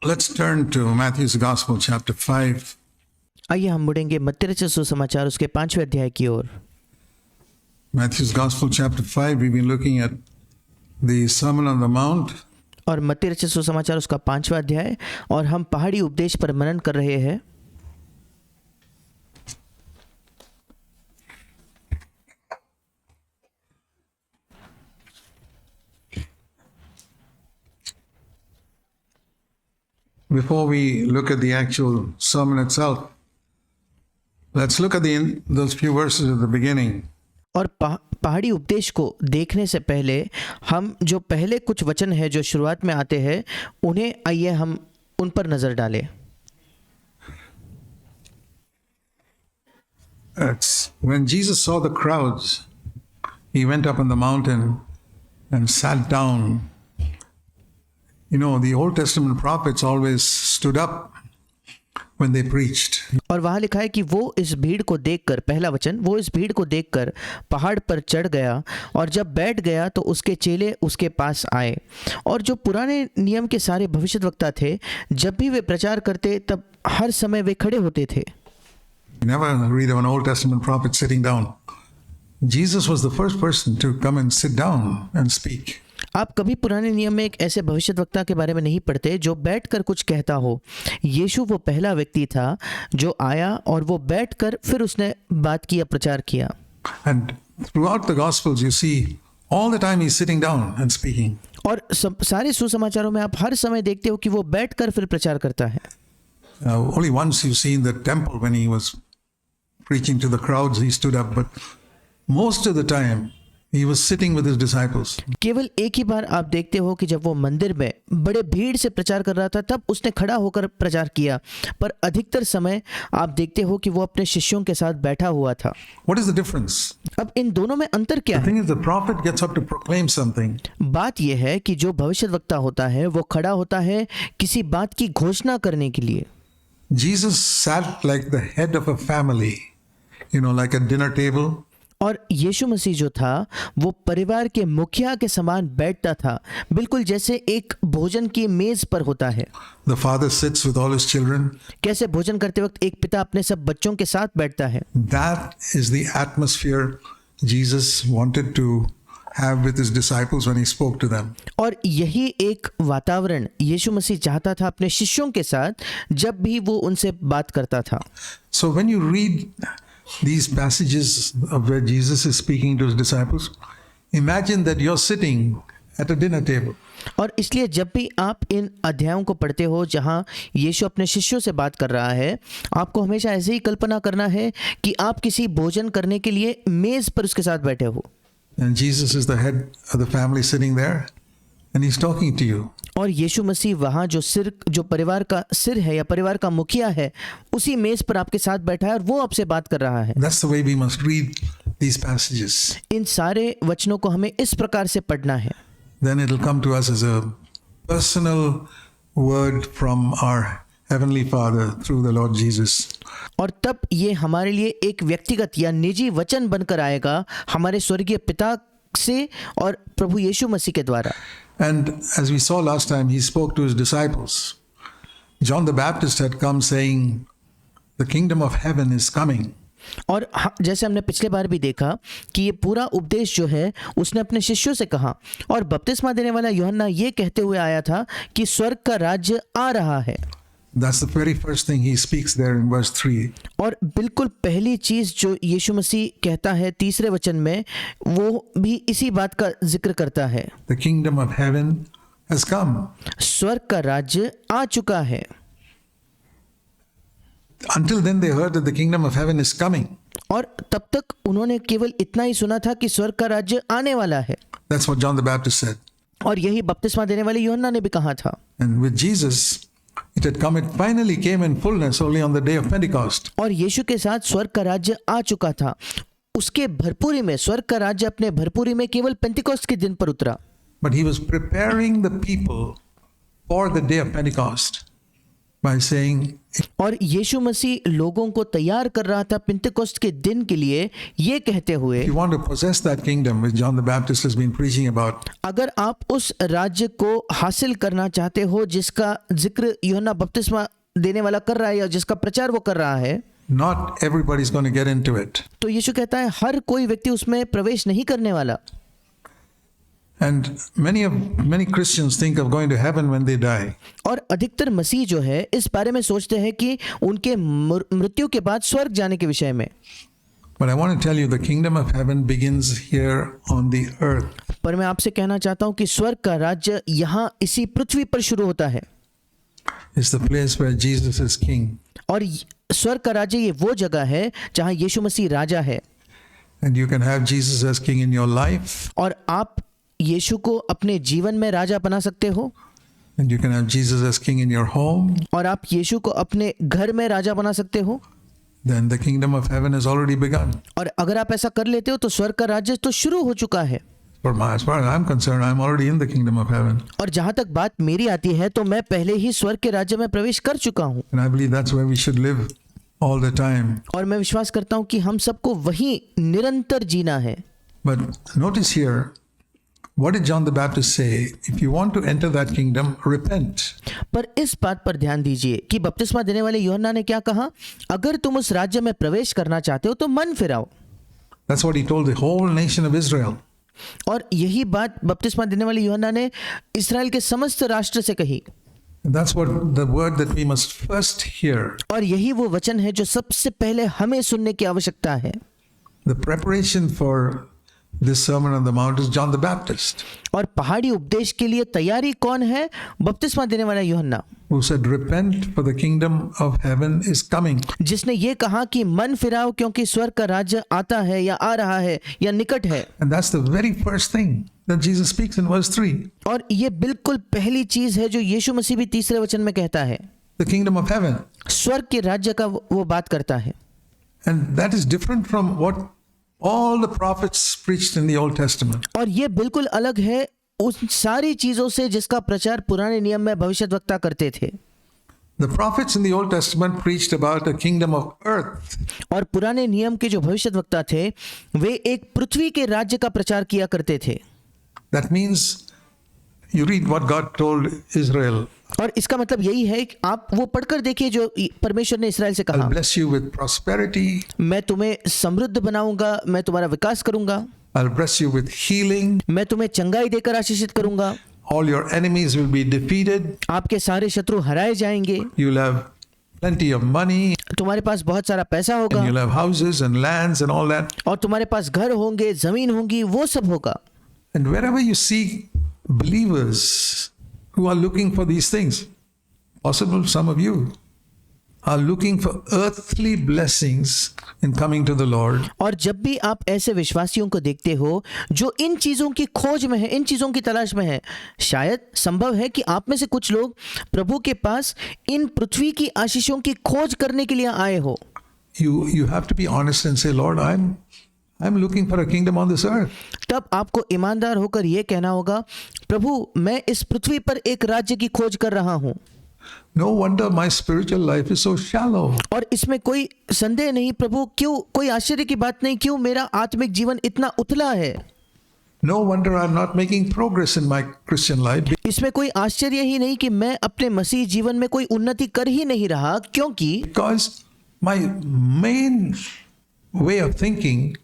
Let's turn to Matthew's Gospel, chapter 5. आइए हम मुड़ेंगे मत्ती रचित सुसमाचार उसके 5वें अध्याय की ओर। Matthew's Gospel, chapter 5, we've been looking at the Sermon on the Mount. और मत्ती रचित सुसमाचार उसका 5वां अध्याय, और हम पहाड़ी उपदेश पर मनन कर रहे हैं। Before we look at the actual sermon itself, let's look at those few verses at the beginning. और पहाड़ी उपदेश को देखने से पहले हम जो पहले कुछ वचन है जो शुरुआत में आते हैं उन्हें आइए हम उन पर नजर डालें। It's when Jesus saw the crowds, he went up on the mountain and sat down. You know, the Old Testament prophets always stood up when they preached. और वहाँ लिखा है कि वो इस भीड़ को देखकर, पहला वचन, वो इस भीड़ को देखकर पहाड़ पर चढ़ गया और जब बैठ गया तो उसके चेले उसके पास आए। और जो पुराने नियम के सारे भविष्यद्वक्ता थे, जब भी वे प्रचार करते तब हर समय वे खड़े होते थे। You never read of an Old Testament prophet sitting down. Jesus was the first person to come and sit down and speak. आप कभी पुराने नियम में एक ऐसे भविष्यद्वक्ता के बारे में नहीं पढ़ते जो बैठकर कुछ कहता हो। यीशु वो पहला व्यक्ति था जो आया और वो बैठकर फिर उसने बात किया, प्रचार किया। And throughout the Gospels you see all the time he's sitting down and speaking. और सारे सुसमाचारों में आप हर समय देखते हो कि वो बैठकर फिर प्रचार करता है। Only once you see in the temple when he was preaching to the crowds he stood up, but most of the time he was sitting with his disciples. केवल एक ही बार आप देखते हो कि जब वो मंदिर में बड़े भीड़ से प्रचार कर रहा था तब उसने खड़ा होकर प्रचार किया, पर अधिकतर समय आप देखते हो कि वो अपने शिष्यों के साथ बैठा हुआ था। What is the difference? अब इन दोनों में अंतर क्या The है? thing is, the prophet gets up to proclaim something. बात यह है कि जो भविष्यद्वक्ता होता है वो खड़ा होता है किसी बात की घोषणा करने के लिए। Jesus sat like the head of a family, you know, like a dinner table. और यीशु मसीह जो था वो परिवार के मुखिया के समान बैठता था, बिल्कुल जैसे एक भोजन की मेज पर होता है। The father sits with all his children. कैसे भोजन करते वक्त एक पिता अपने सब बच्चों के साथ बैठता है। That is the atmosphere Jesus wanted to have with his disciples when he spoke to them. और यही एक वातावरण यीशु मसीह चाहता था अपने शिष्यों के साथ जब भी वो उनसे बात करता था। So when you read these passages of where Jesus is speaking to his disciples, imagine that you're sitting at a dinner table. और इसलिए जब भी आप इन अध्यायों को पढ़ते हो जहाँ यीशु अपने शिष्यों से बात कर रहा है, आपको हमेशा ऐसे ही कल्पना करना है कि आप किसी भोजन करने के लिए मेज पर उसके साथ बैठे हो। And Jesus is the head of the family sitting there and he's talking to you. और यीशु मसीह वहाँ जो परिवार का सिर है या परिवार का मुखिया है, उसी मेज पर आपके साथ बैठा है और वो आपसे बात कर रहा है। That's the way we must read these passages. इन सारे वचनों को हमें इस प्रकार से पढ़ना है। Then it'll come to us as a personal word from our Heavenly Father through the Lord Jesus. और तब ये हमारे लिए एक व्यक्तिगत या निजी वचन बनकर आएगा हमारे स्वर्गीय पिता से और प्रभु यीशु मसीह के द्वारा। And as we saw last time, he spoke to his disciples. John the Baptist had come saying, the kingdom of heaven is coming. और जैसे हमने पिछले बार भी देखा कि ये पूरा उपदेश जो है उसने अपने शिष्यों से कहा, और बपतिस्मा देने वाला यूहन्ना ये कहते हुए आया था कि स्वर्ग का राज्य आ रहा है। That's the very first thing he speaks there in verse 3. और बिल्कुल पहली चीज जो यीशु मसीह कहता है तीसरे वचन में, वो भी इसी बात का जिक्र करता है। The kingdom of heaven has come. स्वर्ग का राज्य आ चुका है। Until then they heard that the kingdom of heaven is coming. और तब तक उन्होंने केवल इतना ही सुना था कि स्वर्ग का राज्य आने वाला है। That's what John the Baptist said. और यही बपतिस्मा देने वाले यूहन्ना ने भी कहा था। And with Jesus, it had come, it finally came in fullness only on the day of Pentecost. और यीशु के साथ स्वर्ग का राज्य आ चुका था, उसके भरपूरी में, स्वर्ग का राज्य अपने भरपूरी में केवल पेंतिकोस्त के दिन पर उतरा। But he was preparing the people for the day of Pentecost. by saying, और यीशु मसीह लोगों को तैयार कर रहा था पिंतेकोस्त के दिन के लिए ये कहते हुए, if you want to possess that kingdom which John the Baptist has been preaching about, अगर आप उस राज्य को हासिल करना चाहते हो जिसका जिक्र यूहन्ना बपतिस्मा देने वाला कर रहा है या जिसका प्रचार वो कर रहा है, not everybody's going to get into it. तो यीशु कहता है हर कोई व्यक्ति उसमें प्रवेश नहीं करने वाला। And many Christians think of going to heaven when they die. और अधिकतर मसीह जो है इस बारे में सोचते हैं कि उनके मृत्यु के बाद स्वर्ग जाने के विषय में। But I want to tell you, the kingdom of heaven begins here on the earth. पर मैं आपसे कहना चाहता हूं कि स्वर्ग का राज्य यहाँ इसी पृथ्वी पर शुरू होता है। It's the place where Jesus is king. और स्वर्ग का राज्य ये वो जगह है जहाँ यीशु मसीह राजा है। And you can have Jesus as king in your life. और आप यीशु को अपने जीवन में राजा बना सकते हो। And you can have Jesus as king in your home. और आप यीशु को अपने घर में राजा बना सकते हो। Then the kingdom of heaven has already begun. और अगर आप ऐसा कर लेते हो तो स्वर्ग का राज्य तो शुरू हो चुका है। As far as I'm concerned, I'm already in the kingdom of heaven. और जहाँ तक बात मेरी आती है तो मैं पहले ही स्वर्ग के राज्य में प्रवेश कर चुका हूँ। And I believe that's where we should live all the time. और मैं विश्वास करता हूँ कि हम सबको वही निरंतर जीना है। But notice here, what did John the Baptist say? If you want to enter that kingdom, repent. पर इस बात पर ध्यान दीजिए कि बपतिस्मा देने वाले यूहन्ना ने क्या कहा, अगर तुम उस राज्य में प्रवेश करना चाहते हो तो मन फिराओ। That's what he told the whole nation of Israel. और यही बात बपतिस्मा देने वाले यूहन्ना ने इस्राएल के समस्त राष्ट्र से कही। And that's what the word that we must first hear. और यही वो वचन है जो सबसे पहले हमें सुनने की आवश्यकता है। The preparation for this Sermon on the Mount is John the Baptist, और पहाड़ी उपदेश के लिए तैयारी कौन है? बपतिस्मा देने वाला यूहन्ना, who said, repent for the kingdom of heaven is coming. जिसने ये कहा कि मन फिराओ क्योंकि स्वर्ग का राज्य आता है या आ रहा है या निकट है। And that's the very first thing that Jesus speaks in verse 3. और ये बिल्कुल पहली चीज है जो यीशु मसीह भी तीसरे वचन में कहता है। The kingdom of heaven. स्वर्ग के राज्य का वो बात करता है। And that is different from what all the prophets preached in the Old Testament. और ये बिल्कुल अलग है उन सारी चीजों से जिसका प्रचार पुराने नियम में भविष्यद्वक्ता करते थे। The prophets in the Old Testament preached about a kingdom of earth. और पुराने नियम के जो भविष्यद्वक्ता थे वे एक पृथ्वी के राज्य का प्रचार किया करते थे। That means you read what God told Israel. और इसका मतलब यही है कि आप वो पढ़कर देखिए जो परमेश्वर ने इस्राएल से कहा, I'll bless you with prosperity. मैं तुम्हें समृद्ध बनाऊंगा, मैं तुम्हारा विकास करूंगा, I'll bless you with healing. मैं तुम्हें चंगाई देकर आशीषित करूंगा, All your enemies will be defeated. आपके सारे शत्रु हराए जाएंगे, You'll have plenty of money. तुम्हारे पास बहुत सारा पैसा And होगा, you'll have houses and lands and all that. और तुम्हारे पास घर होंगे, जमीन होंगी, वो सब होगा। And wherever you see believers who are looking for these things, possible some of you are looking for earthly blessings in coming to the Lord. और जब भी आप ऐसे विश्वासियों को देखते हो जो इन चीज़ों की खोज में है, इन चीज़ों की तलाश में है, शायद संभव है कि आप में से कुछ लोग प्रभु के पास इन पृथ्वी की आशीषों की खोज करने के लिए आए हो। You have to be honest and say, Lord, I'm looking for a kingdom on this earth. तब आपको ईमानदार होकर यह कहना होगा, प्रभु मैं इस पृथ्वी पर एक राज्य की खोज कर रहा हूँ। No wonder my spiritual life is so shallow. और इसमें कोई संदेह नहीं प्रभु, क्यों, कोई आश्चर्य की बात नहीं, क्यों मेरा आत्मिक जीवन इतना उथला है। No wonder I'm not making progress in my Christian life. इसमें कोई आश्चर्य ही नहीं कि मैं अपने मसीह जीवन में कोई उन्नति कर ही नहीं रहा, क्योंकि Because my main way of thinking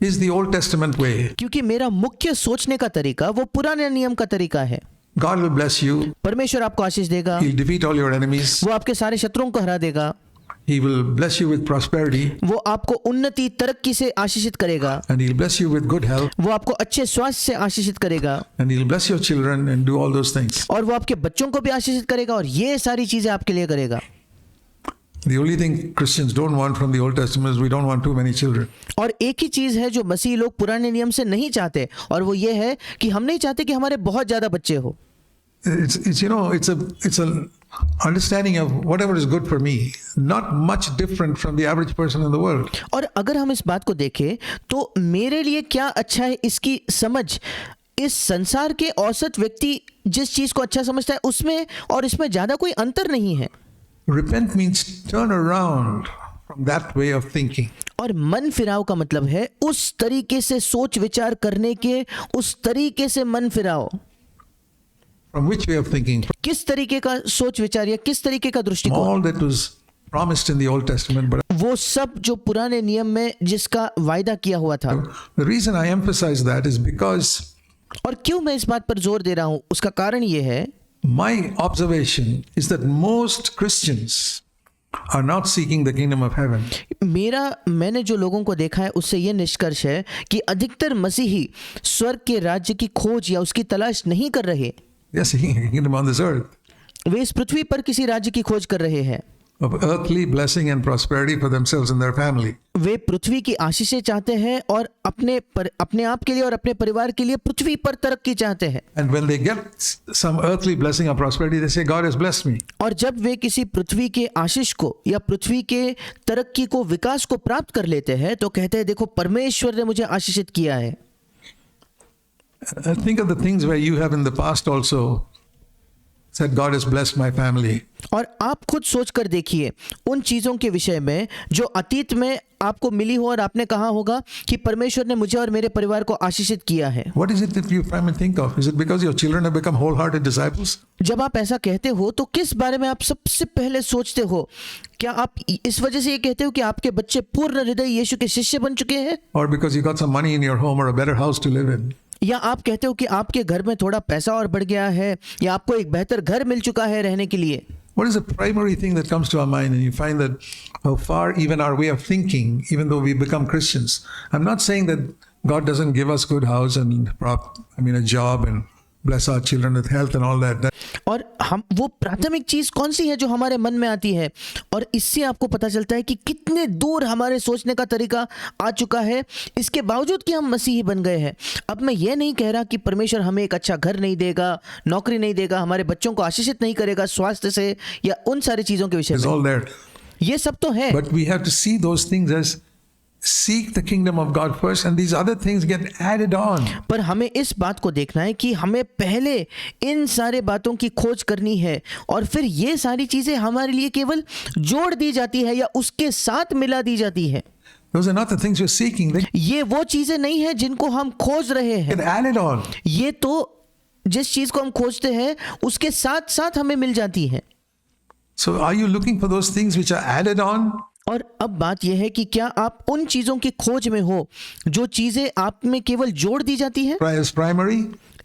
is the Old Testament way. क्योंकि मेरा मुख्य सोचने का तरीका वो पुराने नियम का तरीका है। God will bless you. परमेश्वर आपको आशीष देगा, He'll defeat all your enemies. वो आपके सारे शत्रुओं को हरा देगा, He will bless you with prosperity. वो आपको उन्नति तरक्की से आशीषित करेगा, And He'll bless you with good health. वो आपको अच्छे स्वास्थ्य से आशीषित करेगा, And He'll bless your children and do all those things. और वो आपके बच्चों को भी आशीषित करेगा, और ये सारी चीजें आपके लिए करेगा। The only thing Christians don't want from the Old Testament is we don't want too many children. और एक ही चीज है जो मसीही लोग पुराने नियम से नहीं चाहते, और वो ये है कि हम नहीं चाहते कि हमारे बहुत ज्यादा बच्चे हो। It's a understanding of whatever is good for me, not much different from the average person in the world. और अगर हम इस बात को देखें तो मेरे लिए क्या अच्छा है इसकी समझ इस संसार के औसत व्यक्ति जिस चीज को अच्छा समझता है उसमें और इसमें ज्यादा कोई अंतर नहीं है। Repent means turn around from that way of thinking. और मन फिराव का मतलब है उस तरीके से सोच विचार करने के, उस तरीके से मन फिराओ। From which way of thinking? किस तरीके का सोच विचार या किस तरीके का दृष्टिकोण? All that was promised in the Old Testament. But वो सब जो पुराने नियम में जिसका वायदा किया हुआ था। the reason I emphasize that is because और क्यों मैं इस बात पर जोर दे रहा हूं, उसका कारण ये है, my observation is that most Christians are not seeking the kingdom of heaven. मैंने जो लोगों को देखा है उससे ये निष्कर्ष है कि अधिकतर मसीही स्वर्ग के राज्य की खोज या उसकी तलाश नहीं कर रहे। They are seeking a kingdom on this earth वे इस पृथ्वी पर किसी राज्य की खोज कर रहे हैं। of earthly blessing and prosperity for themselves and their family. वे पृथ्वी की आशीषें चाहते हैं और अपने आप के लिए और अपने परिवार के लिए पृथ्वी पर तरक्की चाहते हैं। And when they get some earthly blessing or prosperity, they say, God has blessed me. और जब वे किसी पृथ्वी के आशीष को या पृथ्वी के तरक्की को, विकास को प्राप्त कर लेते हैं तो कहते हैं देखो परमेश्वर ने मुझे आशीषित किया है। Think of the things where you have in the past also said, God has blessed my family. और आप खुद सोच कर देखिए उन चीज़ों के विषय में जो अतीत में आपको मिली हो और आपने कहा होगा कि परमेश्वर ने मुझे और मेरे परिवार को आशीषित किया है। What is it that you prime and think of? Is it because your children have become wholehearted disciples? जब आप ऐसा कहते हो तो किस बारे में आप सबसे पहले सोचते हो? क्या आप इस वजह से ये कहते हो कि आपके बच्चे पूर्ण हृदय यीशु के शिष्य बन चुके हैं? Or because you got some money in your home or a better house to live in? या आप कहते हो कि आपके घर में थोड़ा पैसा और बढ़ गया है या आपको एक बेहतर घर मिल चुका है रहने के लिए? What is the primary thing that comes to our mind? And you find that how far even our way of thinking, even though we become Christians. I'm not saying that God doesn't give us good house and a job and bless our children with health and all that. और हम वो प्राथमिक चीज कौन सी है जो हमारे मन में आती है, और इससे आपको पता चलता है कि कितने दूर हमारे सोचने का तरीका आ चुका है, इसके बावजूद कि हम मसीही बन गए हैं। अब मैं ये नहीं कह रहा कि परमेश्वर हमें एक अच्छा घर नहीं देगा, नौकरी नहीं देगा, हमारे बच्चों को आशीषित नहीं करेगा स्वास्थ्य से या उन सारी चीजों के विषय It's all में, there. ये सब तो है। But we have to see those things as seek the kingdom of God first and these other things get added on. पर हमें इस बात को देखना है कि हमें पहले इन सारे बातों की खोज करनी है और फिर ये सारी चीजें हमारे लिए केवल जोड़ दी जाती है या उसके साथ मिला दी जाती है। Those are not the things we're seeking. They ये वो चीजें नहीं है जिनको हम खोज रहे हैं, get added on. ये तो जिस चीज को हम खोजते हैं उसके साथ साथ हमें मिल जाती है। So are you looking for those things which are added on? और अब बात यह है कि क्या आप उन चीजों की खोज में हो जो चीजें आप में केवल जोड़ दी जाती है, As primary?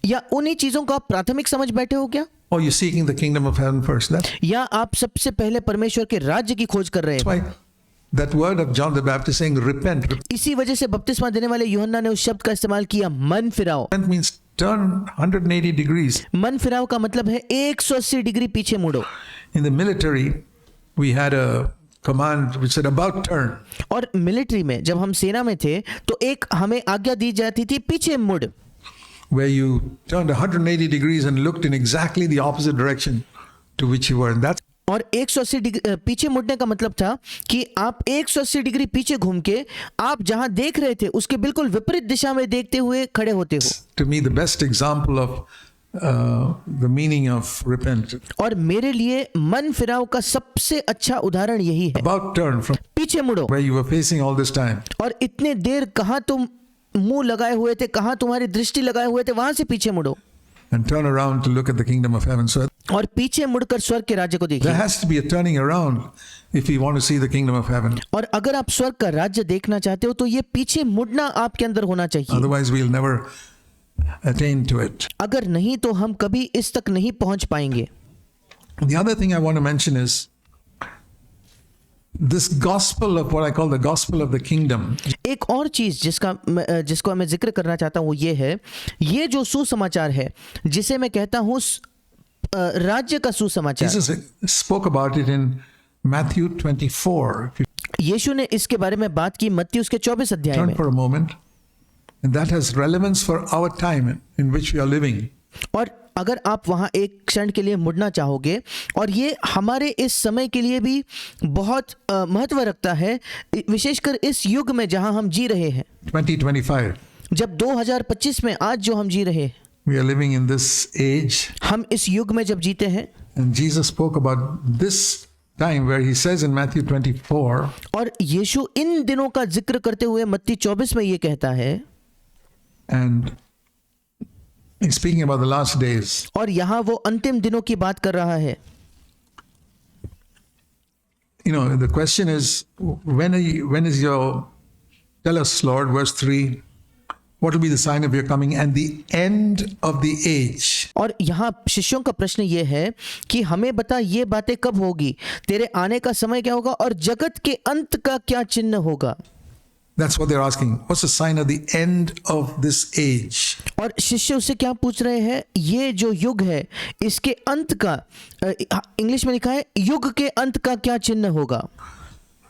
या उन्हीं चीजों को आप प्राथमिक समझ बैठे हो क्या, Or you're seeking the kingdom of heaven first? That's या आप सबसे पहले परमेश्वर के राज्य की खोज कर रहे हैं। why that word of John the Baptist saying repent. इसी वजह से बपतिस्मा देने वाले यूहन्ना ने उस शब्द का इस्तेमाल किया, मन फिराओ। Repent means turn 180 degrees. मन फिराओ का मतलब है 180 डिग्री पीछे मुड़ो। In the military, we had a command which said about turn. और मिलिट्री में जब हम सेना में थे तो एक हमें आज्ञा दी जाती थी पीछे मुड़, Where you turned 180 degrees and looked in exactly the opposite direction to which you were. And that's और 180 डिग्री पीछे मुड़ने का मतलब था कि आप 180 डिग्री पीछे घूम के आप जहां देख रहे थे उसके बिल्कुल विपरीत दिशा में देखते हुए खड़े होते हो। to me the best example of the meaning of repent. और मेरे लिए मन फिराव का सबसे अच्छा उदाहरण यही है, About turn from पीछे मुड़ो। where you were facing all this time. और इतने देर कहाँ तुम मुंह लगाए हुए थे, कहाँ तुम्हारी दृष्टि लगाए हुए थे, वहां से पीछे मुड़ो And turn around to look at the kingdom of heaven. So और पीछे मुड़कर स्वर्ग के राज्य को there देखिए। has to be a turning around if we want to see the kingdom of heaven. और अगर आप स्वर्ग का राज्य देखना चाहते हो तो ये पीछे मुड़ना आपके अंदर होना चाहिए, Otherwise we'll never attain to it. अगर नहीं तो हम कभी इस तक नहीं पहुंच पाएंगे। The other thing I want to mention is this gospel of what I call the gospel of the kingdom. एक और चीज जिसको मैं जिक्र करना चाहता हूँ वो ये है, ये जो सुसमाचार है जिसे मैं कहता हूँ राज्य का सुसमाचार। Jesus spoke about it in Matthew 24. If you यीशु ने इसके बारे में बात की मत्ती उसके 24 अध्याय turn में, for a moment, and that has relevance for our time in which we are living. और अगर आप वहां एक क्षण के लिए मुड़ना चाहोगे और ये हमारे इस समय के लिए भी बहुत महत्व रखता है, विशेषकर इस युग में जहां हम जी रहे हैं, 2025. जब 2025 में आज जो हम जी रहे हैं, We are living in this age, हम इस युग में जब जीते हैं, and Jesus spoke about this time where he says in Matthew 24, और यीशु इन दिनों का जिक्र करते हुए मत्ती 24 में ये कहता है, and he's speaking about the last days. और यहाँ वो अंतिम दिनों की बात कर रहा है. You know, the question is, when is your, tell us, Lord, verse 3, what will be the sign of your coming and the end of the age? और यहाँ शिष्यों का प्रश्न ये है कि हमें बता ये बातें कब होगी, तेरे आने का समय क्या होगा और जगत के अंत का क्या चिन्ह होगा. That's what they're asking. What's the sign of the end of this age? और शिष्य उससे क्या पूछ रहे हैं, ये जो युग है इसके अंत का, इंग्लिश में लिखा है युग के अंत का क्या चिन्ह होगा.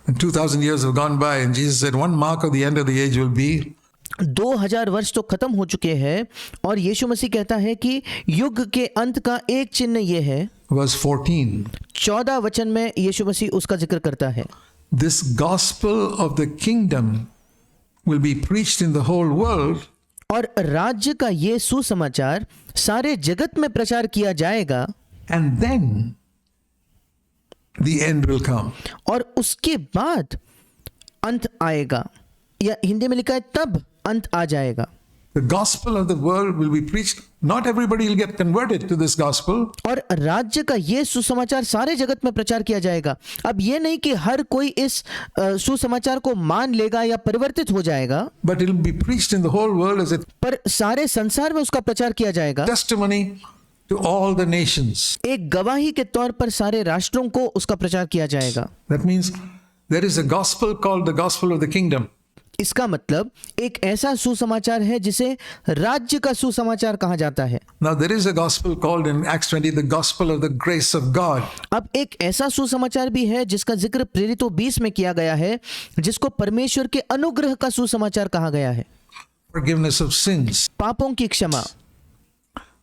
And 2000 years have gone by and Jesus said one mark of the end of the age will be 2000 वर्ष तो खत्म हो चुके हैं और यीशु मसीह कहता है कि युग के अंत का एक चिन्ह ये है. verse 14. 14 वचन में यीशु मसीह उसका जिक्र करता है. This gospel of the kingdom will be preached in the whole world. और राज्य का ये सुसमाचार सारे जगत में प्रचार किया जाएगा. And then the end will come. और उसके बाद अंत आएगा, या हिंदी में लिखा है तब अंत आ जाएगा. The gospel of the world will be preached. Not everybody will get converted to this gospel. और राज्य का ये सुसमाचार सारे जगत में प्रचार किया जाएगा. अब ये नहीं कि हर कोई इस सुसमाचार को मान लेगा या परिवर्तित हो जाएगा, But it will be preached in the whole world as a पर सारे संसार में उसका प्रचार किया जाएगा. testimony to all the nations. एक गवाही के तौर पर सारे राष्ट्रों को उसका प्रचार किया जाएगा. That means there is a gospel called the gospel of the kingdom. इसका मतलब एक ऐसा सुसमाचार है जिसे राज्य का सुसमाचार कहा जाता है. Now there is a gospel called in Acts 20 the gospel of the grace of God. अब एक ऐसा सुसमाचार भी है जिसका जिक्र प्रेरितों 20 में किया गया है, जिसको परमेश्वर के अनुग्रह का सुसमाचार कहा गया है. Forgiveness of sins. पापों की क्षमा.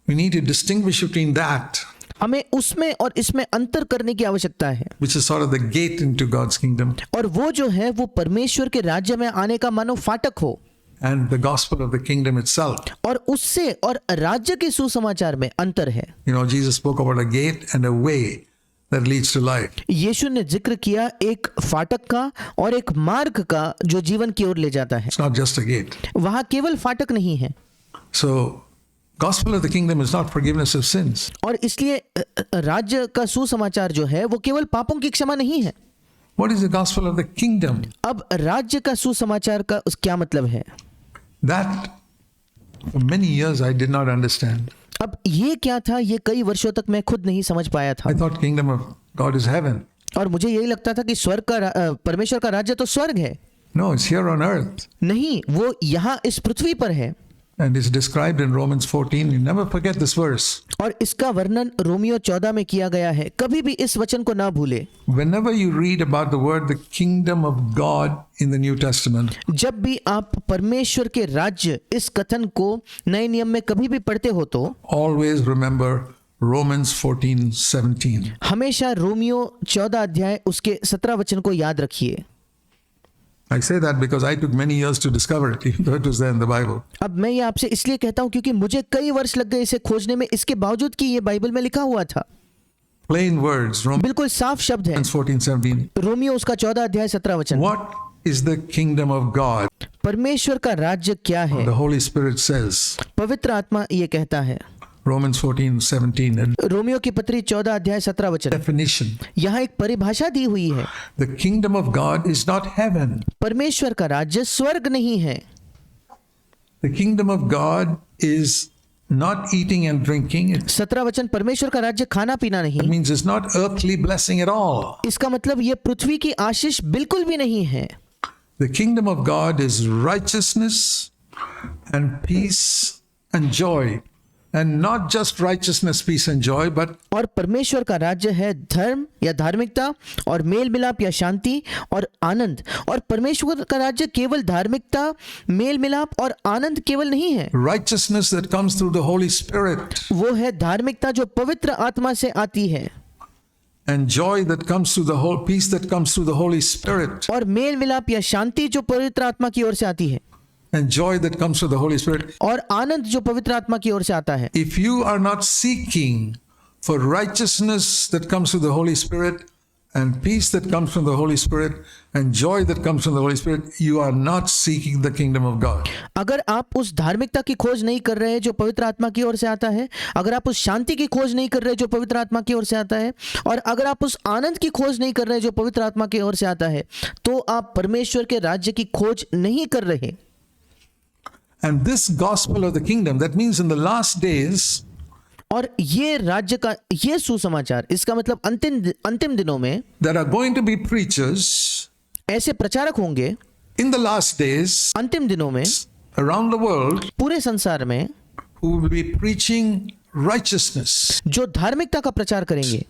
We need to distinguish between that, हमें उसमें और इसमें अंतर करने की आवश्यकता है. which is sort of the gate into God's kingdom, और वो जो है वो परमेश्वर के राज्य में आने का मानो फाटक हो, and the gospel of the kingdom itself. और उससे और राज्य के सुसमाचार में अंतर है. You know, Jesus spoke about a gate and a way that leads to life. यीशु ने जिक्र किया एक फाटक का और एक मार्ग का जो जीवन की ओर ले जाता है. It's not just a gate. वहाँ केवल फाटक नहीं है. So, gospel of the kingdom is not forgiveness of sins. और इसलिए राज्य का सुसमाचार जो है वो केवल पापों की क्षमा नहीं है. What is the gospel of the kingdom? अब राज्य का सुसमाचार का क्या मतलब है? That for many years I did not understand. अब ये क्या था, ये कई वर्षों तक मैं खुद नहीं समझ पाया था. I thought kingdom of God is heaven. और मुझे यही लगता था कि स्वर्ग का परमेश्वर का राज्य तो स्वर्ग है. No, it's here on earth. नहीं, वो यहाँ इस पृथ्वी पर है. And it's described in Romans 14. You never forget this verse. और इसका वर्णन रोमियो 14 में किया गया है. कभी भी इस वचन को ना भूले. Whenever you read about the word the kingdom of God in the New Testament, जब भी आप परमेश्वर के राज्य इस कथन को नए नियम में कभी भी पढ़ते हो तो always remember Romans 14:17. हमेशा रोमियो 14 अध्याय उसके 17 वचन को याद रखिए. I say that because I took many years to discover it, even though it was there in the Bible. अब मैं ये आपसे इसलिए कहता हूँ क्योंकि मुझे कई वर्ष लग गए इसे खोजने में, इसके बावजूद कि ये बाइबल में लिखा हुआ था. Plain words, Romans बिल्कुल साफ शब्द है. 14:17. रोमियो उसका 14 अध्याय 17 वचन. What is the kingdom of God? परमेश्वर का राज्य क्या है? The Holy Spirit says. पवित्र आत्मा ये कहता है. Romans 14:17. A रोमियो की पत्री 14 अध्याय 17 वचन. definition. यहाँ एक परिभाषा दी हुई है. The kingdom of God is not heaven. परमेश्वर का राज्य स्वर्ग नहीं है. The kingdom of God is not eating and drinking. It 17 वचन, परमेश्वर का राज्य खाना पीना नहीं. means it's not earthly blessing at all. इसका मतलब ये पृथ्वी की आशीष बिल्कुल भी नहीं है. The kingdom of God is righteousness and peace and joy. And not just righteousness, peace and joy, but और परमेश्वर का राज्य है धर्म या धार्मिकता और मेल मिलाप या शांति और आनंद. और परमेश्वर का राज्य केवल धार्मिकता, मेल मिलाप और आनंद केवल नहीं है. righteousness that comes through the Holy Spirit. वो है धार्मिकता जो पवित्र आत्मा से आती है. And joy that comes through the whole peace that comes through the Holy Spirit. और मेल मिलाप या शांति जो पवित्र आत्मा की ओर से आती है. And joy that comes through the Holy Spirit. और आनंद जो पवित्र आत्मा की ओर से आता है. If you are not seeking for righteousness that comes through the Holy Spirit and peace that comes from the Holy Spirit and joy that comes from the Holy Spirit, you are not seeking the kingdom of God. अगर आप उस धार्मिकता की खोज नहीं कर रहे जो पवित्र आत्मा की ओर से आता है, अगर आप उस शांति की खोज नहीं कर रहे जो पवित्र आत्मा की ओर से आता है, और अगर आप उस आनंद की खोज नहीं कर रहे जो पवित्र आत्मा की ओर से आता है, तो आप परमेश्वर के राज्य की खोज नहीं कर रहे। And this gospel of the kingdom, that means in the last days, और ये राज्य का ये सुसमाचार, इसका मतलब अंतिम दिनों में there are going to be preachers ऐसे प्रचारक होंगे in the last days अंतिम दिनों में around the world पूरे संसार में, who will be preaching righteousness, जो धार्मिकता का प्रचार करेंगे,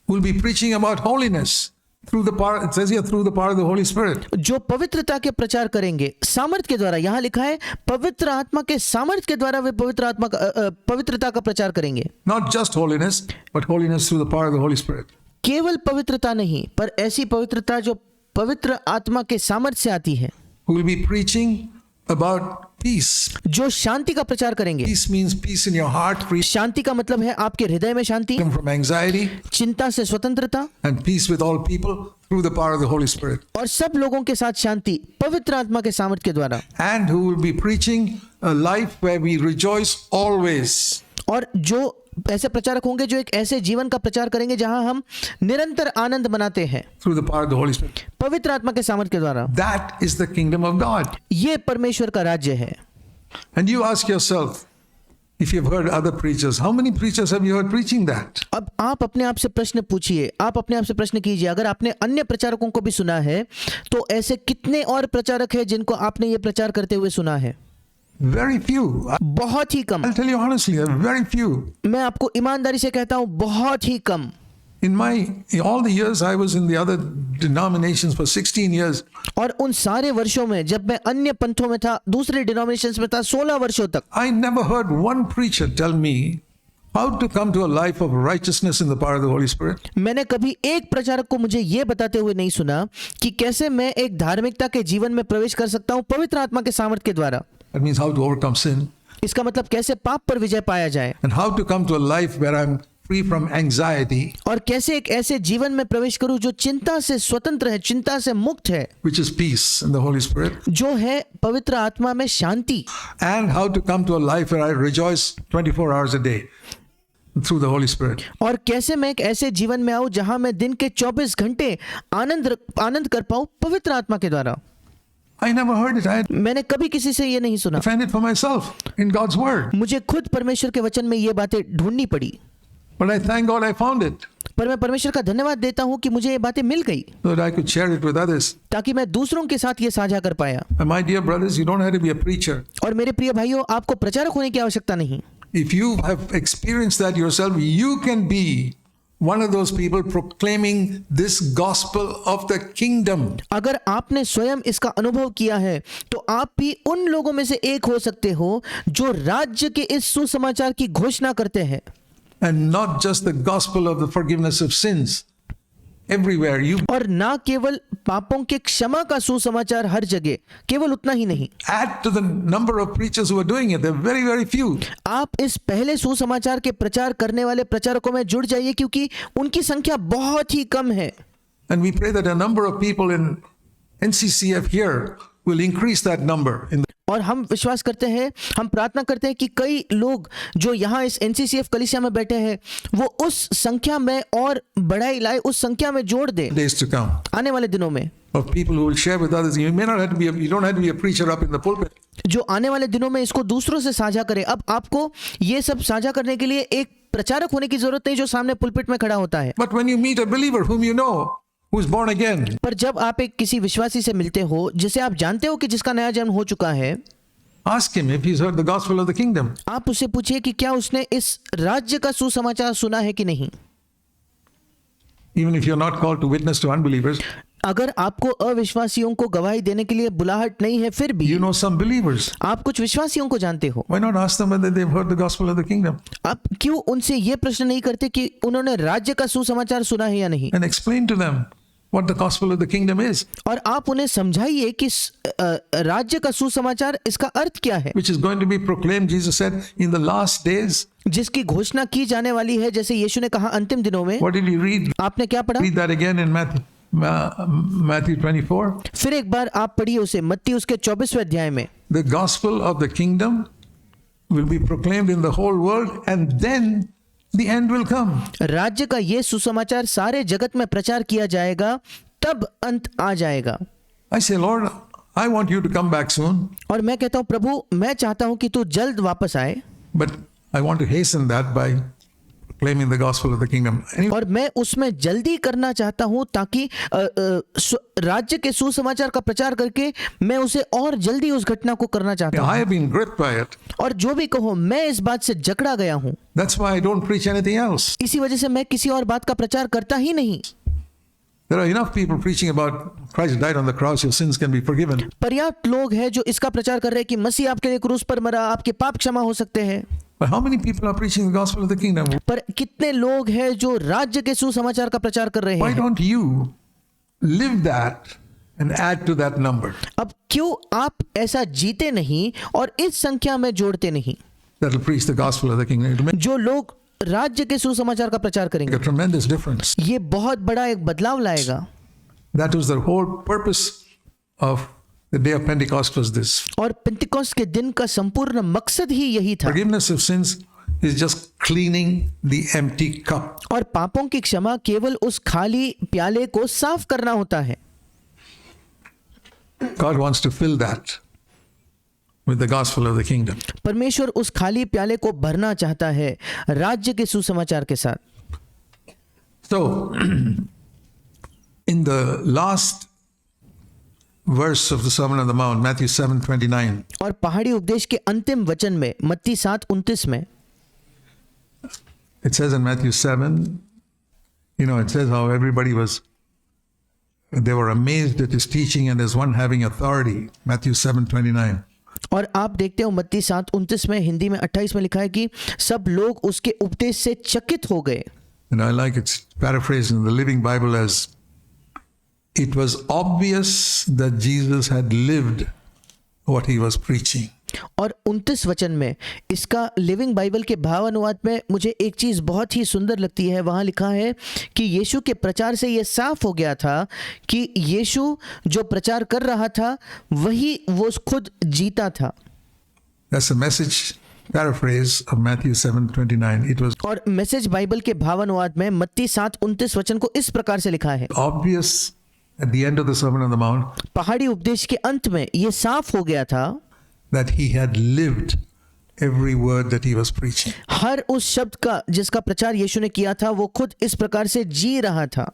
who will be preaching about holiness through the power, it says here, through the power of the Holy Spirit. जो पवित्रता के प्रचार करेंगे सामर्थ्य के द्वारा, यहाँ लिखा है पवित्र आत्मा के सामर्थ्य के द्वारा वे पवित्रता का प्रचार करेंगे। Not just holiness, but holiness through the power of the Holy Spirit. केवल पवित्रता नहीं, पर ऐसी पवित्रता जो पवित्र आत्मा के सामर्थ्य से आती है। Who will be preaching about peace. जो शांति का प्रचार करेंगे। Peace means peace in your heart, freedom शांति का मतलब है आपके हृदय में शांति, from anxiety, चिंता से स्वतंत्रता, and peace with all people through the power of the Holy Spirit. और सब लोगों के साथ शांति पवित्र आत्मा के सामर्थ्य के द्वारा। And who will be preaching a life where we rejoice always. और जो ऐसे प्रचारक होंगे जो एक ऐसे जीवन का प्रचार करेंगे जहां हम निरंतर आनंद मनाते हैं Through the power of the Holy Spirit. पवित्र आत्मा के सामर्थ्य के द्वारा। That is the kingdom of God. ये परमेश्वर का राज्य है। And you ask yourself, if you've heard other preachers, how many preachers have you heard preaching that? अब आप अपने आप से प्रश्न पूछिए, आप अपने आप से प्रश्न कीजिए, अगर आपने अन्य प्रचारकों को भी सुना है तो ऐसे कितने और प्रचारक हैं जिनको आपने ये प्रचार करते हुए सुना है? Very few. बहुत ही कम। I'll tell you honestly, very few. मैं आपको ईमानदारी से कहता हूँ, बहुत ही कम। In all the years I was in the other denominations for 16 years. और उन सारे वर्षों में जब मैं अन्य पंथों में था, दूसरे डिनोमिनेशंस में था, 16 वर्षों तक, I never heard one preacher tell me how to come to a life of righteousness in the power of the Holy Spirit. मैंने कभी एक प्रचारक को मुझे ये बताते हुए नहीं सुना कि कैसे मैं एक धार्मिकता के जीवन में प्रवेश कर सकता हूँ पवित्र आत्मा के सामर्थ्य के द्वारा। That means how to overcome sin. इसका मतलब कैसे पाप पर विजय पाया जाए, And how to come to a life where I'm free from anxiety, और कैसे एक ऐसे जीवन में प्रवेश करूं जो चिंता से स्वतंत्र है, चिंता से मुक्त है, which is peace in the Holy Spirit. जो है पवित्र आत्मा में शांति, And how to come to a life where I rejoice 24 hours a day through the Holy Spirit. और कैसे मैं एक ऐसे जीवन में आऊं जहां मैं दिन के 24 घंटे आनंद कर पाऊं पवित्र आत्मा के द्वारा। I never heard it. I मैंने कभी किसी से ये नहीं सुना। find it for myself in God's word. मुझे खुद परमेश्वर के वचन में ये बातें ढूंढनी पड़ी, But I thank God I found it पर मैं परमेश्वर का धन्यवाद देता हूं कि मुझे ये बातें मिल गई, so that I could share it with others. ताकि मैं दूसरों के साथ ये साझा कर पाया। And my dear brothers, you don't have to be a preacher. और मेरे प्रिय भाइयों, आपको प्रचारक होने की आवश्यकता नहीं। If you have experienced that yourself, you can be one of those people proclaiming this gospel of the kingdom. अगर आपने स्वयं इसका अनुभव किया है तो आप भी उन लोगों में से एक हो सकते हो जो राज्य के इस सुसमाचार की घोषणा करते हैं। And not just the gospel of the forgiveness of sins. Everywhere you और ना केवल पापों के क्षमा का सुसमाचार हर जगह, केवल उतना ही नहीं, add to the number of preachers who are doing it. They're very, very few. आप इस पहले सुसमाचार के प्रचार करने वाले प्रचारकों में जुड़ जाइए, क्योंकि उनकी संख्या बहुत ही कम है। And we pray that a number of people in NCCF here will increase that number. और हम विश्वास करते हैं, हम प्रार्थना करते हैं कि कई लोग जो यहाँ इस NCCF कलीसिया में बैठे हैं वो उस संख्या में और बढ़ाई लाए, उस संख्या में जोड़ दे Days to come. आने वाले दिनों में। Of people who will share with others. You may not have to be you don't have to be a preacher up in the pulpit. जो आने वाले दिनों में इसको दूसरों से साझा करे। अब आपको ये सब साझा करने के लिए एक प्रचारक होने की जरूरत नहीं जो सामने पुलपिट में खड़ा होता है। But when you meet a believer whom you know, who's born again, पर जब आप एक किसी विश्वासी से मिलते हो जिसे आप जानते हो कि जिसका नया जन्म हो चुका है, ask him if he's heard the gospel of the kingdom. आप उससे पूछिए कि क्या उसने इस राज्य का सुसमाचार सुना है कि नहीं। Even if you're not called to witness to unbelievers, अगर आपको अविश्वासियों को गवाही देने के लिए बुलाहट नहीं है, फिर भी you know some believers. आप कुछ विश्वासियों को जानते हो, Why not ask them whether they've heard the gospel of the kingdom आप क्यों उनसे ये प्रश्न नहीं करते कि उन्होंने राज्य का सुसमाचार सुना है या नहीं, and explain to them what the gospel of the kingdom is, और आप उन्हें समझाइए कि राज्य का सुसमाचार इसका अर्थ क्या है, which is going to be proclaimed, Jesus said, in the last days. जिसकी घोषणा की जाने वाली है, जैसे यीशु ने कहा अंतिम दिनों में। What did you read? आपने क्या पढ़ा? Read that again in Matthew 24. फिर एक बार आप पढ़िए उसे, मत्ती उसके 24वें अध्याय में। The gospel of the kingdom will be proclaimed in the whole world, and then the end will come. राज्य का ये सुसमाचार सारे जगत में प्रचार किया जाएगा, तब अंत आ जाएगा। I say, Lord, I want you to come back soon, और मैं कहता हूँ, प्रभु मैं चाहता हूँ कि तू जल्द वापस आए, but I want to hasten that by proclaiming the gospel of the kingdom. Anyway, और मैं उसमें जल्दी करना चाहता हूँ ताकि राज्य के सुसमाचार का प्रचार करके मैं उसे और जल्दी उस घटना को करना चाहता हूँ। I have been gripped by it. और जो भी कहो, मैं इस बात से जकड़ा गया हूँ। That's why I don't preach anything else. इसी वजह से मैं किसी और बात का प्रचार करता ही नहीं। There are enough people preaching about Christ died on the cross, your sins can be forgiven. पर्याप्त लोग हैं जो इसका प्रचार कर रहे हैं कि मसीह आपके लिए क्रूस पर मरा, आपके पाप क्षमा हो सकते हैं। But how many people are preaching the gospel of the kingdom? पर कितने लोग हैं जो राज्य के सुसमाचार का प्रचार कर रहे Why हैं? don't you live that and add to that number? अब क्यों आप ऐसा जीते नहीं और इस संख्या में जोड़ते नहीं? That will preach the gospel of the kingdom. It will make जो लोग राज्य के सुसमाचार का प्रचार करेंगे, a tremendous difference. ये बहुत बड़ा एक बदलाव लाएगा। That was the whole purpose of the day of Pentecost was this. और पेंटिकोस्ट के दिन का संपूर्ण मकसद ही यही था। Forgiveness of sins is just cleaning the empty cup. और पापों की क्षमा केवल उस खाली प्याले को साफ करना होता है। God wants to fill that with the gospel of the kingdom. परमेश्वर उस खाली प्याले को भरना चाहता है राज्य के सुसमाचार के साथ। So, in the last verse of the Sermon on the Mount, Matthew 7:29, और पहाड़ी उपदेश के अंतिम वचन में मत्ती 7:29 में it says in Matthew 7, it says how they were amazed at his teaching and as one having authority. Matthew 7:29. और आप देखते हो मत्ती 7:29 में, हिंदी में 28 में लिखा है कि सब लोग उसके उपदेश से चकित हो गए। And I like it's paraphrased in the Living Bible as, it was obvious that Jesus had lived what he was preaching. और 29 वचन में, इसका लिविंग बाइबल के भावानुवाद में मुझे एक चीज़ बहुत ही सुंदर लगती है। वहाँ लिखा है कि यीशु के प्रचार से ये साफ हो गया था कि यीशु जो प्रचार कर रहा था वही वो खुद जीता था। That's the message paraphrase of Matthew 7:29. It was और मैसेज बाइबल के भावानुवाद में मत्ती 7:29 वचन को इस प्रकार से लिखा है, obvious at the end of the Sermon on the Mount पहाड़ी उपदेश के अंत में ये साफ हो गया था that he had lived every word that he was preaching. हर उस शब्द का जिसका प्रचार यीशु ने किया था वो खुद इस प्रकार से जी रहा था।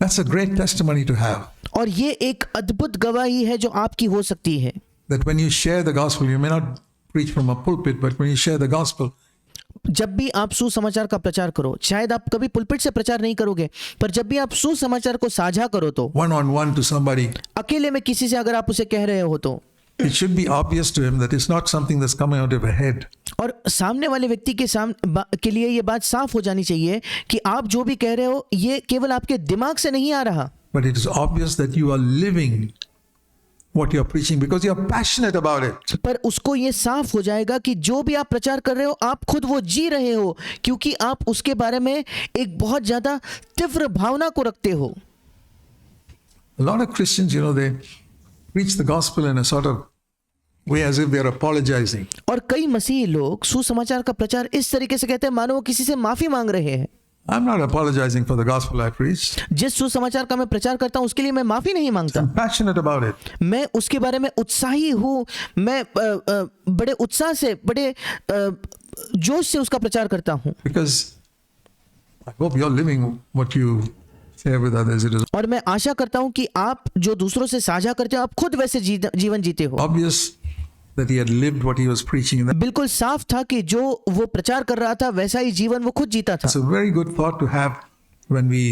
That's a great testimony to have. और ये एक अद्भुत गवाही है जो आपकी हो सकती है। That when you share the gospel, you may not preach from a pulpit, but when you share the gospel, जब भी आप सुसमाचार का प्रचार करो, शायद आप कभी पुलपिट से प्रचार नहीं करोगे, पर जब भी आप सुसमाचार को साझा करो तो one-on-one to somebody, अकेले में किसी से अगर आप उसे कह रहे हो तो it should be obvious to him that it's not something that's coming out of a head. और सामने वाले व्यक्ति के लिए ये बात साफ हो जानी चाहिए कि आप जो भी कह रहे हो ये केवल आपके दिमाग से नहीं आ रहा, But it is obvious that you are living what you are preaching because you are passionate about it. पर उसको ये साफ हो जाएगा कि जो भी आप प्रचार कर रहे हो आप खुद वो जी रहे हो, क्योंकि आप उसके बारे में एक बहुत ज्यादा तीव्र भावना को रखते हो। A lot of Christians, they preach the gospel in a sort of way as if they are apologizing. और कई मसीही लोग सुसमाचार का प्रचार इस तरीके से कहते हैं मानो वो किसी से माफी मांग रहे हैं। I'm not apologizing for the gospel I preach. जिस सुसमाचार का मैं प्रचार करता हूँ उसके लिए मैं माफी नहीं मांगता, I'm passionate about it. मैं उसके बारे में उत्साही हूँ, मैं बड़े उत्साह से, बड़े जोश से उसका प्रचार करता हूँ। Because I hope you're living what you share with others. It is और मैं आशा करता हूँ कि आप जो दूसरों से साझा करते हो आप खुद वैसे जीवन जीते हो। obvious that he had lived what he was preaching. And बिल्कुल साफ था कि जो वो प्रचार कर रहा था वैसा ही जीवन वो खुद जीता था। that's a very good thought to have when we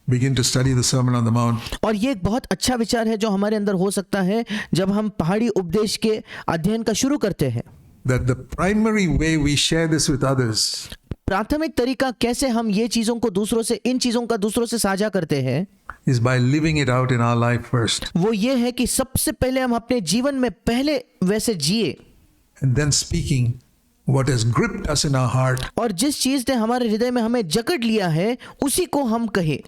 begin to study the Sermon on the Mount. और ये एक बहुत अच्छा विचार है जो हमारे अंदर हो सकता है जब हम पहाड़ी उपदेश के अध्ययन का शुरू करते हैं। That the primary way we share this with others प्राथमिक तरीका कैसे हम ये चीजों को दूसरों से, इन चीजों का दूसरों से साझा करते हैं, is by living it out in our life first, वो ये है कि सबसे पहले हम अपने जीवन में पहले वैसे जिए, and then speaking what has gripped us in our heart. और जिस चीज ने हमारे हृदय में हमें जकड़ लिया है उसी को हम कहें।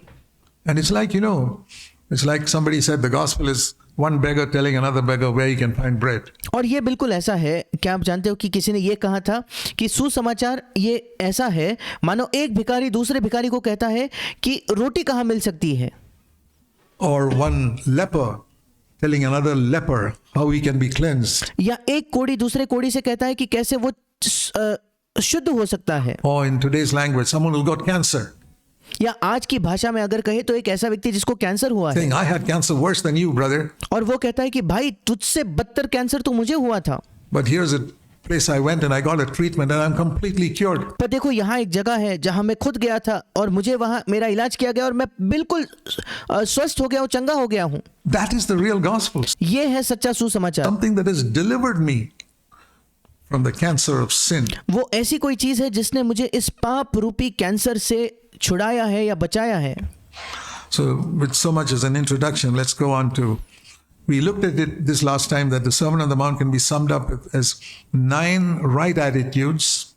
And it's like, it's like somebody said the gospel is one beggar telling another beggar where he can find bread. और ये बिल्कुल ऐसा है, क्या आप जानते हो कि किसी ने ये कहा था कि सुसमाचार ये ऐसा है मानो एक भिखारी दूसरे भिखारी को कहता है कि रोटी कहाँ मिल सकती है, Or one leper telling another leper how he can be cleansed. या एक कोढ़ी दूसरे कोढ़ी से कहता है कि कैसे वो शुद्ध हो सकता है। Or in today's language, someone who got cancer, या आज की भाषा में अगर कहे तो एक ऐसा व्यक्ति जिसको कैंसर हुआ है, saying, I had cancer worse than you, brother. और वो कहता है कि भाई तुझसे बदतर कैंसर तो मुझे हुआ था, But here's a place I went and I got a treatment and I'm completely cured. पर देखो यहाँ एक जगह है जहाँ मैं खुद गया था और मुझे वहाँ मेरा इलाज किया गया और मैं बिल्कुल स्वस्थ हो गया हूँ, चंगा हो गया हूँ। That is the real gospel. ये है सच्चा सुसमाचार। Something that has delivered me from the cancer of sin. वो ऐसी कोई चीज है जिसने मुझे इस पाप रूपी कैंसर से छुड़ाया है या बचाया है। So with so much as an introduction, let's go on to, we looked at it this last time that the Sermon on the Mount can be summed up as 9 right attitudes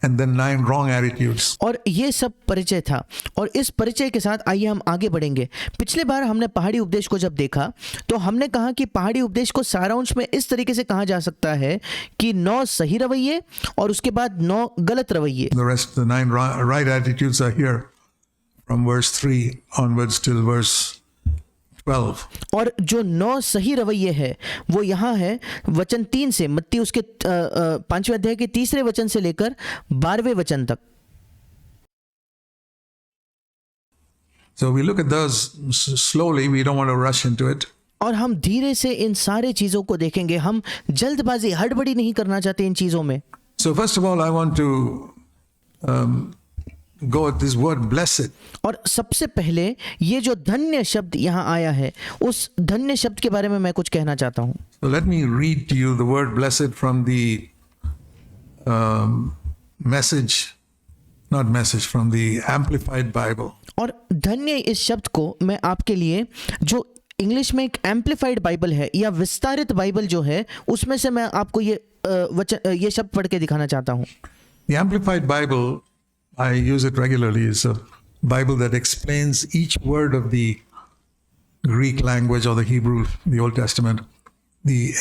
and then 9 wrong attitudes. और ये सब परिचय था, और इस परिचय के साथ आइए हम आगे बढ़ेंगे। पिछले बार हमने पहाड़ी उपदेश को जब देखा तो हमने कहा कि पहाड़ी उपदेश को सारांश में इस तरीके से कहा जा सकता है कि 9 सही रवैये और उसके बाद 9 गलत रवैये। The rest, the 9 right attitudes are here from verse 3 onwards till verse 12. और जो 9 सही रवैये है वो यहाँ है वचन 3 से, मत्ती उसके 5वें अध्याय के 3रे वचन से लेकर 12वें वचन तक। So we look at those slowly, we don't want to rush into it. और हम धीरे से इन सारे चीजों को देखेंगे, हम जल्दबाजी हड़बड़ी नहीं करना चाहते इन चीजों में। So first of all, I want to go at this word blessed. और सबसे पहले ये जो धन्य शब्द यहाँ आया है उस धन्य शब्द के बारे में मैं कुछ कहना चाहता हूँ। So let me read to you the word blessed from the from the Amplified Bible. और धन्य इस शब्द को मैं आपके लिए, जो इंग्लिश में एक एम्पलीफाइड बाइबल है या विस्तारित बाइबल जो है, उसमें से मैं आपको ये शब्द पढ़ के दिखाना चाहता हूँ। The Amplified Bible, I use it regularly. It's a Bible that explains each word of the Greek language or the Hebrew, the Old Testament, the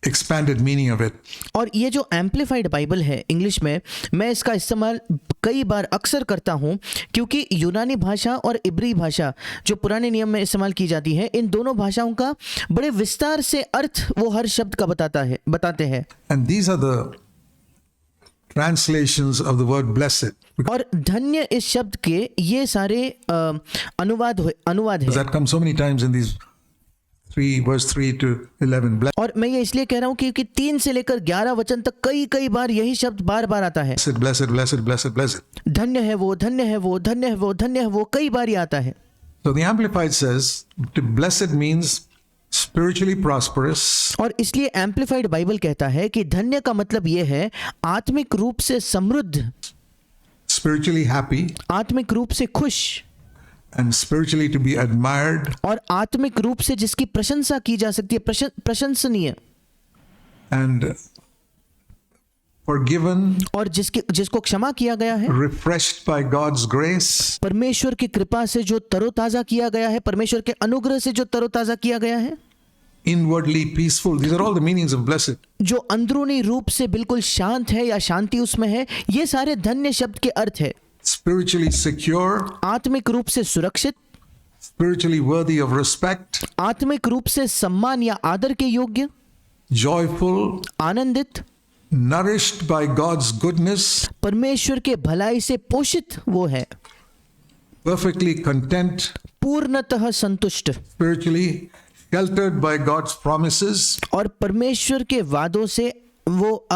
expanded meaning of it. और ये जो एम्पलीफाइड बाइबल है English में, मैं इसका इस्तेमाल कई बार अक्सर करता हूँ क्योंकि यूनानी भाषा और इब्री भाषा जो पुराने नियम में इस्तेमाल की जाती है, इन दोनों भाषाओं का बड़े विस्तार से अर्थ वो हर शब्द का बताते हैं। And these are the translations of the word blessed. और धन्य इस शब्द के ये सारे अनुवाद है। That comes so many times in these verse 3 to 11. और मैं ये इसलिए कह रहा हूँ क्योंकि 3 से लेकर 11 वचन तक कई बार यही शब्द बार आता है। Blessed, blessed, blessed, blessed, blessed. धन्य है वो, धन्य है वो, धन्य है वो, धन्य है वो, कई बार ये आता है। So the Amplified says, to blessed means spiritually prosperous. और इसलिए एम्पलीफाइड बाइबल कहता है कि धन्य का मतलब ये है आत्मिक रूप से समृद्ध, spiritually happy, आत्मिक रूप से खुश, and spiritually to be admired, और आत्मिक रूप से जिसकी प्रशंसा की जा सकती है, प्रशंसनीय, and forgiven, और जिसको क्षमा किया गया है, refreshed by God's grace, परमेश्वर की कृपा से जो तरोताजा किया गया है, परमेश्वर के अनुग्रह से जो तरोताजा किया गया है, inwardly peaceful. These are all the meanings of blessed. जो अंदरूनी रूप से बिल्कुल शांत है या शांति उसमें है, ये सारे धन्य शब्द के अर्थ है। Spiritually secure, आत्मिक रूप से सुरक्षित, spiritually worthy of respect, आत्मिक रूप से सम्मान या आदर के योग्य, joyful, आनंदित, nourished by God's goodness, परमेश्वर के भलाई से पोषित वो है, perfectly content, पूर्णतः संतुष्ट, spiritually sheltered by God's promises, और परमेश्वर के वादों से वो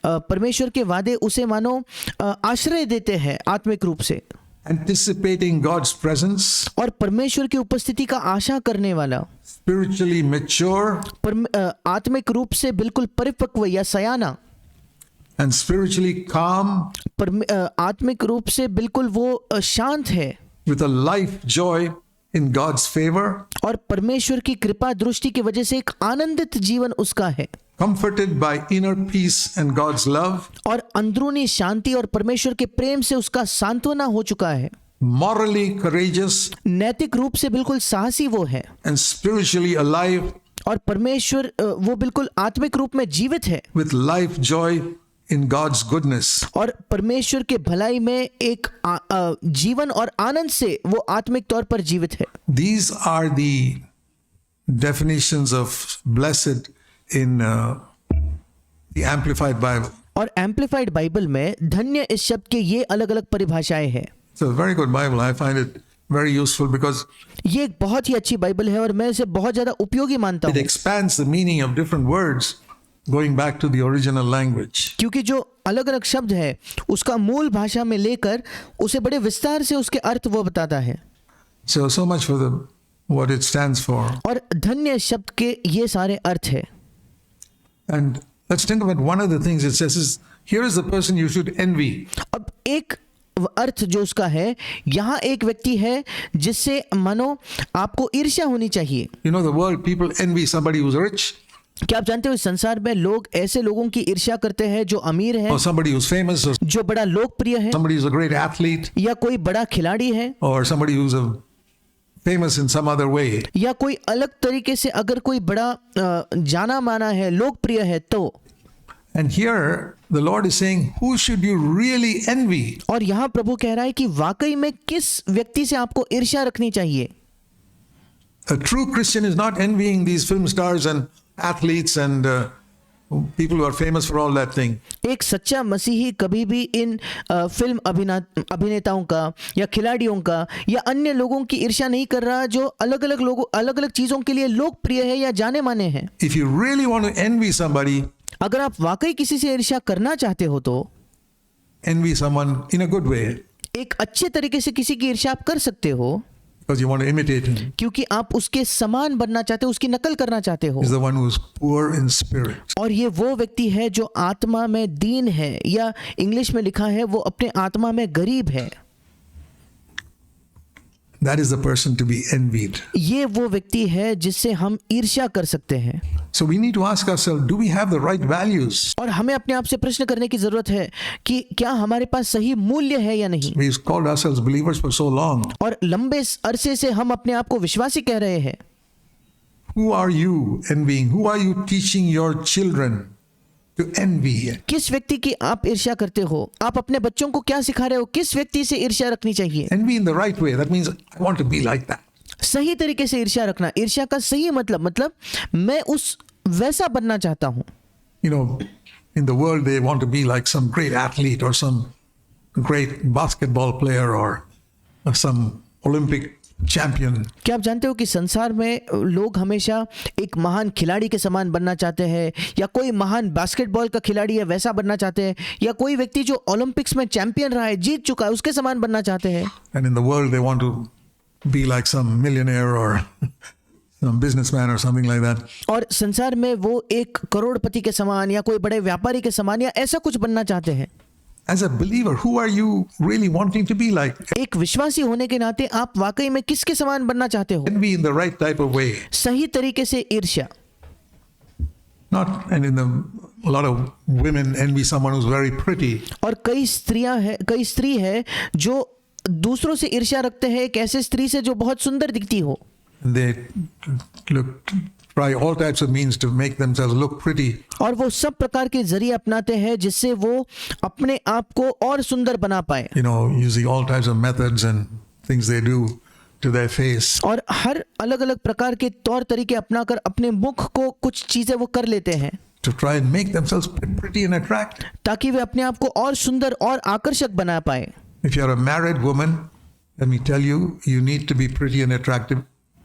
परमेश्वर के वादे उसे मानो आश्रय देते हैं आत्मिक रूप से, anticipating God's presence, और परमेश्वर की उपस्थिति का आशा करने वाला, spiritually mature, आत्मिक रूप से बिल्कुल परिपक्व या सयाना, and spiritually calm आत्मिक रूप से बिल्कुल वो शांत है with a life joy in God's favor, और परमेश्वर की कृपा दृष्टि की वजह से एक आनंदित जीवन उसका है, comforted by inner peace and God's love, और अंदरूनी शांति और परमेश्वर के प्रेम से उसका सांत्वना हो चुका है, morally courageous, नैतिक रूप से बिल्कुल साहसी वो है, and spiritually alive और परमेश्वर वो बिल्कुल आत्मिक रूप में जीवित है with life joy in God's goodness. और परमेश्वर के भलाई में एक जीवन और आनंद से वो आत्मिक तौर पर जीवित है। These are the definitions of blessed in the Amplified Bible. और एम्पलीफाइड बाइबल में धन्य इस शब्द के ये अलग अलग परिभाषाएं हैं। It's a very good Bible. I find it very useful because ये एक बहुत ही अच्छी बाइबल है और मैं इसे बहुत ज्यादा उपयोगी मानता it हूँ, expands the meaning of different words going back to the original language. क्योंकि जो अलग अलग शब्द है उसका मूल भाषा में लेकर उसे बड़े विस्तार से उसके अर्थ वो बताता है। So much for what it stands for. और धन्य शब्द के ये सारे अर्थ है। And let's think about one of the things it says is, here is the person you should envy. अब एक अर्थ जो उसका है, यहाँ एक व्यक्ति है जिससे मानो आपको ईर्ष्या होनी चाहिए। You know, the world, people envy somebody who's rich, क्या आप जानते हो इस संसार में लोग ऐसे लोगों की ईर्ष्या करते हैं जो अमीर है, or somebody who's famous, or जो बड़ा लोकप्रिय है, somebody who's a great athlete, या कोई बड़ा खिलाड़ी है, or somebody who's famous in some other way. या कोई अलग तरीके से अगर कोई बड़ा जाना माना है, लोकप्रिय है तो। And here the Lord is saying, who should you really envy? और यहाँ प्रभु कह रहा है कि वाकई में किस व्यक्ति से आपको ईर्ष्या रखनी चाहिए। A true Christian is not envying these film stars and athletes and people who are famous for all that thing. एक सच्चा मसीही कभी भी इन फिल्म अभिनेताओं का या खिलाड़ियों का या अन्य लोगों की ईर्ष्या नहीं कर रहा जो अलग अलग चीजों के लिए लोकप्रिय है या जाने माने हैं। If you really want to envy somebody, अगर आप वाकई किसी से ईर्ष्या करना चाहते हो तो envy someone in a good way, एक अच्छे तरीके से किसी की ईर्ष्या आप कर सकते हो, because you want to imitate him. क्योंकि आप उसके समान बनना चाहते हो, उसकी नकल करना चाहते हो। Is the one who is poor in spirit. और ये वो व्यक्ति है जो आत्मा में दीन है, या इंग्लिश में लिखा है वो अपने आत्मा में गरीब है। That is the person to be envied. ये वो व्यक्ति है जिससे हम ईर्ष्या कर सकते हैं। So we need to ask ourselves, do we have the right values? और हमें अपने आप से प्रश्न करने की जरूरत है कि क्या हमारे पास सही मूल्य है या नहीं। We've called ourselves believers for so long. और लंबे अरसे से हम अपने आप को विश्वासी कह रहे हैं। Who are you envying? Who are you teaching your children to envy? किस व्यक्ति की आप ईर्ष्या करते हो? आप अपने बच्चों को क्या सिखा रहे हो? किस व्यक्ति से ईर्ष्या रखनी चाहिए? Envy in the right way. That means I want to be like that. सही तरीके से ईर्ष्या रखना, ईर्ष्या का सही मतलब मैं उस वैसा बनना चाहता हूं। You know, in the world they want to be like some great athlete or some great basketball player or some Olympic champion. क्या आप जानते हो कि संसार में लोग हमेशा एक महान खिलाड़ी के समान बनना चाहते हैं, या कोई महान बास्केटबॉल का खिलाड़ी है वैसा बनना चाहते हैं, या कोई व्यक्ति जो ओलंपिक्स में चैंपियन रहा है, जीत चुका है, उसके समान बनना चाहते हैं। And in the world they want to be like some millionaire or some businessman or something like that. और संसार में वो एक करोड़पति के समान या कोई बड़े व्यापारी के समान या ऐसा कुछ बनना चाहते हैं। As a believer, who are you really wanting to be like? एक विश्वासी होने के नाते आप वाकई में किसके समान बनना चाहते हो? Envy in the right type of way. सही तरीके से ईर्ष्या। Not, and a lot of women envy someone who's very pretty. और कई स्त्री है जो दूसरों से ईर्ष्या रखते हैं एक ऐसे स्त्री से जो बहुत सुंदर दिखती हो। They try all types of means to make themselves look pretty. और वो सब प्रकार के जरिए अपनाते हैं जिससे वो अपने आप को और सुंदर बना पाए। You know, using all types of methods and things they do to their face. और हर अलग अलग प्रकार के तौर तरीके अपनाकर अपने मुख को कुछ चीजें वो कर लेते हैं To try and make themselves pretty and attractive. ताकि वे अपने आप को और सुंदर और आकर्षक बना पाए। If you're a married woman, let me tell you, you need to be pretty and attractive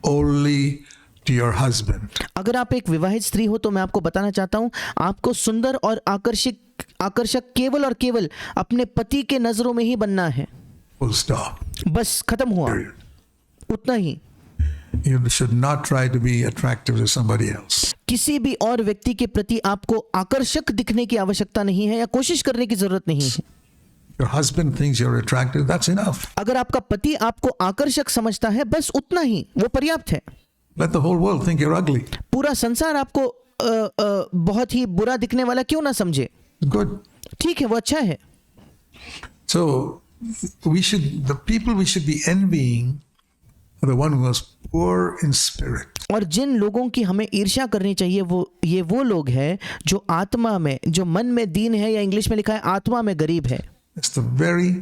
only to your husband. अगर आप एक विवाहित स्त्री हो तो मैं आपको बताना चाहता हूं, आपको सुंदर और आकर्षक केवल और केवल अपने पति के नजरों में ही बनना है। Full stop. बस खत्म हुआ, Period. उतना ही। You should not try to be attractive to somebody else. किसी भी और व्यक्ति के प्रति आपको आकर्षक दिखने की आवश्यकता नहीं है या कोशिश करने की जरूरत नहीं है। Your husband thinks you're attractive, that's enough. अगर आपका पति आपको आकर्षक समझता है बस उतना ही वो पर्याप्त है। Let the whole world think you're ugly. पूरा संसार आपको बहुत ही बुरा दिखने वाला क्यों ना समझे, Good. ठीक है, वो अच्छा है। So the people we should be envying are the one who was poor in spirit. और जिन लोगों की हमें ईर्ष्या करनी चाहिए वो लोग हैं जो आत्मा में, जो मन में दीन है, या इंग्लिश में लिखा है आत्मा में गरीब है। It's the very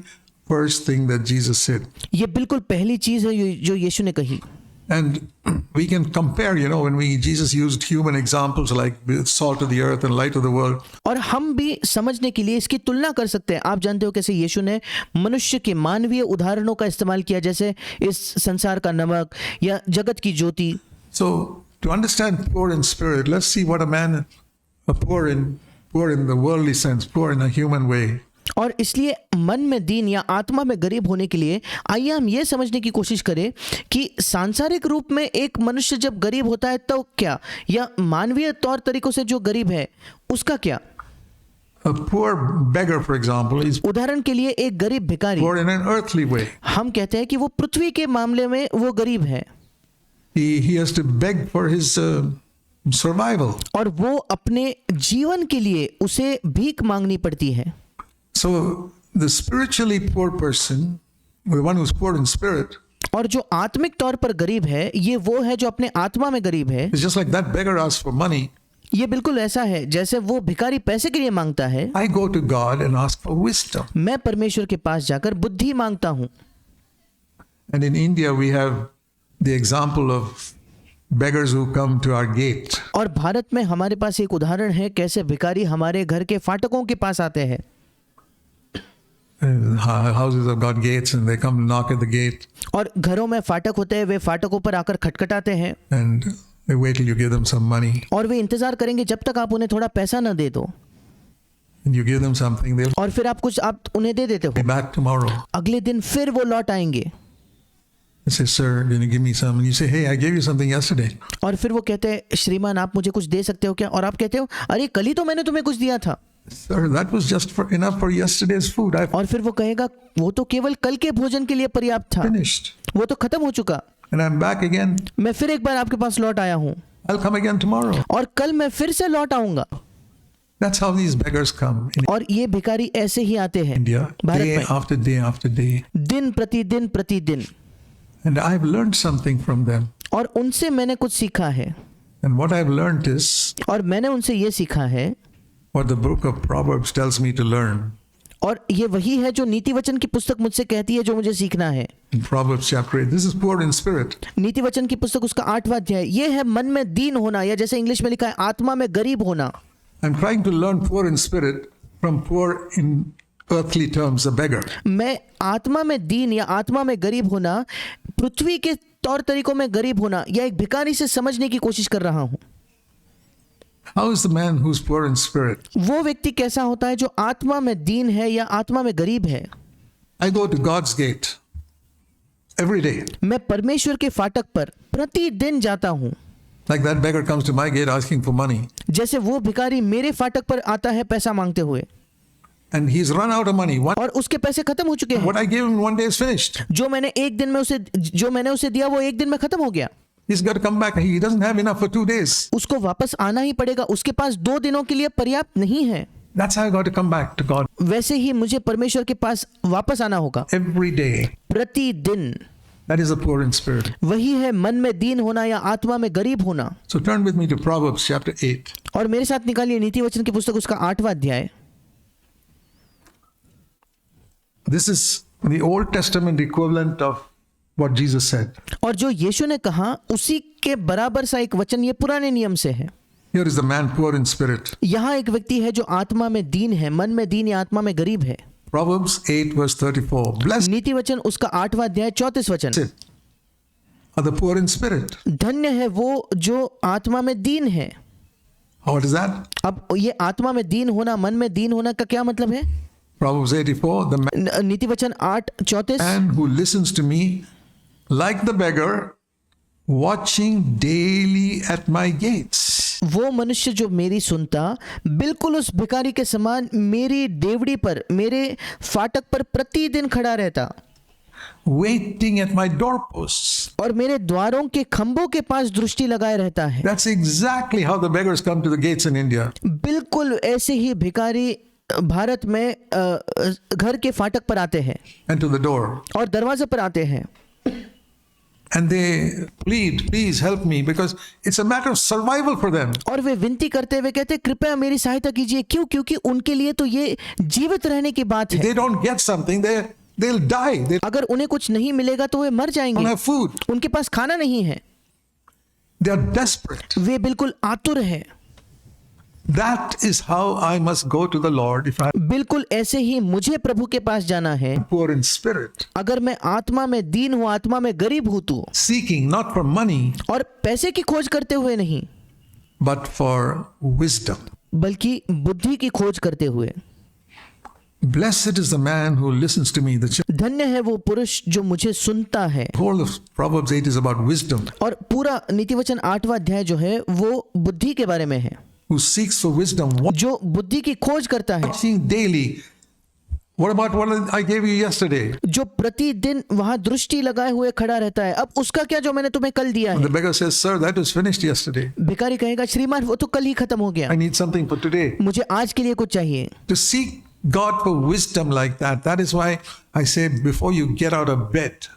first thing that Jesus said. ये बिल्कुल पहली चीज है जो यीशु ने कही। And we can compare, when Jesus used human examples like salt of the earth and light of the world. और हम भी समझने के लिए इसकी तुलना कर सकते हैं। आप जानते हो कैसे यीशु ने मनुष्य के मानवीय उदाहरणों का इस्तेमाल किया, जैसे इस संसार का नमक या जगत की ज्योति। So to understand poor in spirit, let's see what poor in the worldly sense, poor in a human way. और इसलिए मन में दीन या आत्मा में गरीब होने के लिए आइए हम ये समझने की कोशिश करें कि सांसारिक रूप में एक मनुष्य जब गरीब होता है तो क्या, या मानवीय तौर तरीकों से जो गरीब है उसका क्या। A poor beggar, for example, is उदाहरण के लिए एक गरीब भिखारी, poor in an earthly way. हम कहते हैं कि वो पृथ्वी के मामले में वो गरीब है। He has to beg for his survival. और वो अपने जीवन के लिए उसे भीख मांगनी पड़ती है। So the spiritually poor person, the one who's poor in spirit, और जो आत्मिक तौर पर गरीब है ये वो है जो अपने आत्मा में गरीब है। is just like that beggar asks for money. ये बिल्कुल ऐसा है जैसे वो भिखारी पैसे के लिए मांगता है। I go to God and ask for wisdom. मैं परमेश्वर के पास जाकर बुद्धि मांगता हूँ। And in India we have the example of beggars who come to our gate. और भारत में हमारे पास एक उदाहरण है कैसे भिखारी हमारे घर के फाटकों के पास आते हैं। Houses have got gates and they come knock at the gate. और घरों में फाटक होते हैं, वे फाटकों पर आकर खटखटाते हैं। And they wait till you give them some money. और वे इंतजार करेंगे जब तक आप उन्हें थोड़ा पैसा न दे दो। And you give them something, they'll और फिर आप उन्हें दे देते be हो। back tomorrow. अगले दिन फिर वो लौट आएंगे। They say, sir, can you give me some? And you say, hey, I gave you something yesterday. और फिर वो कहते हैं, श्रीमान आप मुझे कुछ दे सकते हो क्या? और आप कहते हो, अरे कल ही तो मैंने तुम्हें कुछ दिया था। Sir, that was just enough for yesterday's food. I've और फिर वो कहेगा वो तो केवल कल के भोजन के लिए पर्याप्त था, finished. वो तो खत्म हो चुका। And I'm back again. मैं फिर एक बार आपके पास लौट आया हूँ I'll come again tomorrow. और कल मैं फिर से लौट आऊंगा। That's how these beggars come in और ये भिखारी ऐसे ही आते हैं India, भारत day में, after day after day. दिन प्रतिदिन। And I've learned something from them. और उनसे मैंने कुछ सीखा है। And what I've learned is और मैंने उनसे ये सीखा है, what the book of Proverbs tells me to learn. और ये वही है जो नीति वचन की पुस्तक मुझसे कहती है जो मुझे सीखना है। In Proverbs chapter 8, this is poor in spirit. नीति वचन की पुस्तक उसका 8वां अध्याय, ये है मन में दीन होना, या जैसे इंग्लिश में लिखा है आत्मा में गरीब होना। I'm trying to learn poor in spirit from poor in earthly terms, a beggar. मैं आत्मा में दीन या आत्मा में गरीब होना, पृथ्वी के तौर तरीकों में गरीब होना, या एक भिखारी से समझने की कोशिश कर रहा हूँ। How is the man who's poor in spirit? वो व्यक्ति कैसा होता है जो आत्मा में दीन है या आत्मा में गरीब है। I go to God's gate every day. मैं परमेश्वर के फाटक पर प्रतिदिन जाता हूँ। Like that beggar comes to my gate asking for money. जैसे वो भिखारी मेरे फाटक पर आता है पैसा मांगते हुए, And he's run out of money. और उसके पैसे खत्म हो चुके हैं। What I gave him one day is finished. जो मैंने उसे दिया वो एक दिन में खत्म हो गया। He's got to come back. He doesn't have enough for 2 days. उसको वापस आना ही पड़ेगा, उसके पास 2 दिनों के लिए पर्याप्त नहीं है। That's how I got to come back to God. वैसे ही मुझे परमेश्वर के पास वापस आना होगा Every day. प्रतिदिन। That is a poor in spirit. वही है मन में दीन होना या आत्मा में गरीब होना। So turn with me to Proverbs chapter 8. और मेरे साथ निकालिए नीति वचन की पुस्तक उसका 8वां अध्याय। This is the Old Testament equivalent of what Jesus said. और जो यीशु ने कहा उसी के बराबर सा एक वचन ये पुराने नियम से है। Here is the man poor in spirit. यहाँ एक व्यक्ति है जो आत्मा में दीन है, मन में दीन या आत्मा में गरीब है। Proverbs 8 verse 34. Blessed नीति वचन उसका 8वां अध्याय 34 वचन। are the poor in spirit. धन्य है वो जो आत्मा में दीन है। What is that? अब ये आत्मा में दीन होना, मन में दीन होना का क्या मतलब है? Proverbs 84. The नीति वचन 8:34। man who listens to me like the beggar watching daily at my gates. वो मनुष्य जो मेरी सुनता बिल्कुल उस भिखारी के समान मेरी डेवड़ी पर, मेरे फाटक पर प्रतिदिन खड़ा रहता Waiting at my doorposts. और मेरे द्वारों के खंभों के पास दृष्टि लगाए रहता है। That's exactly how the beggars come to the gates in India. बिल्कुल ऐसे ही भिखारी भारत में घर के फाटक पर आते हैं And to the door. और दरवाजे पर आते हैं And they plead, please help me, because it's a matter of survival for them. और वे विनती करते हुए कहते हैं कृपया मेरी सहायता कीजिए। क्यों? क्योंकि उनके लिए तो ये जीवित रहने की बात If है। they don't get something, they'll die. They अगर उन्हें कुछ नहीं मिलेगा तो वे मर don't जाएंगे। have food. उनके पास खाना नहीं है, They are desperate. वे बिल्कुल आतुर है। That is how I must go to the Lord if I'm बिल्कुल ऐसे ही मुझे प्रभु के पास जाना है। poor in spirit, अगर मैं आत्मा में दीन हूँ, आत्मा में गरीब हूँ तो, seeking not for money, और पैसे की खोज करते हुए नहीं but for wisdom. बल्कि बुद्धि की खोज करते हुए। Blessed is the man who listens to me. The धन्य है वो पुरुष जो मुझे सुनता है। whole of Proverbs 8 is about wisdom. और पूरा नीतिवचन 8वां अध्याय जो है वो बुद्धि के बारे में है। Who seeks for wisdom, जो बुद्धि की खोज करता है, watching daily. What about what I gave you yesterday? जो प्रतिदिन वहां दृष्टि लगाए हुए खड़ा रहता है। अब उसका क्या जो मैंने तुम्हें कल दिया And the है? beggar says, Sir, that was finished yesterday. भिखारी कहेगा श्रीमान वो तो कल ही खत्म हो गया, I need something for today. मुझे आज के लिए कुछ चाहिए। To seek God for wisdom like that, that is why I say before you get out of bed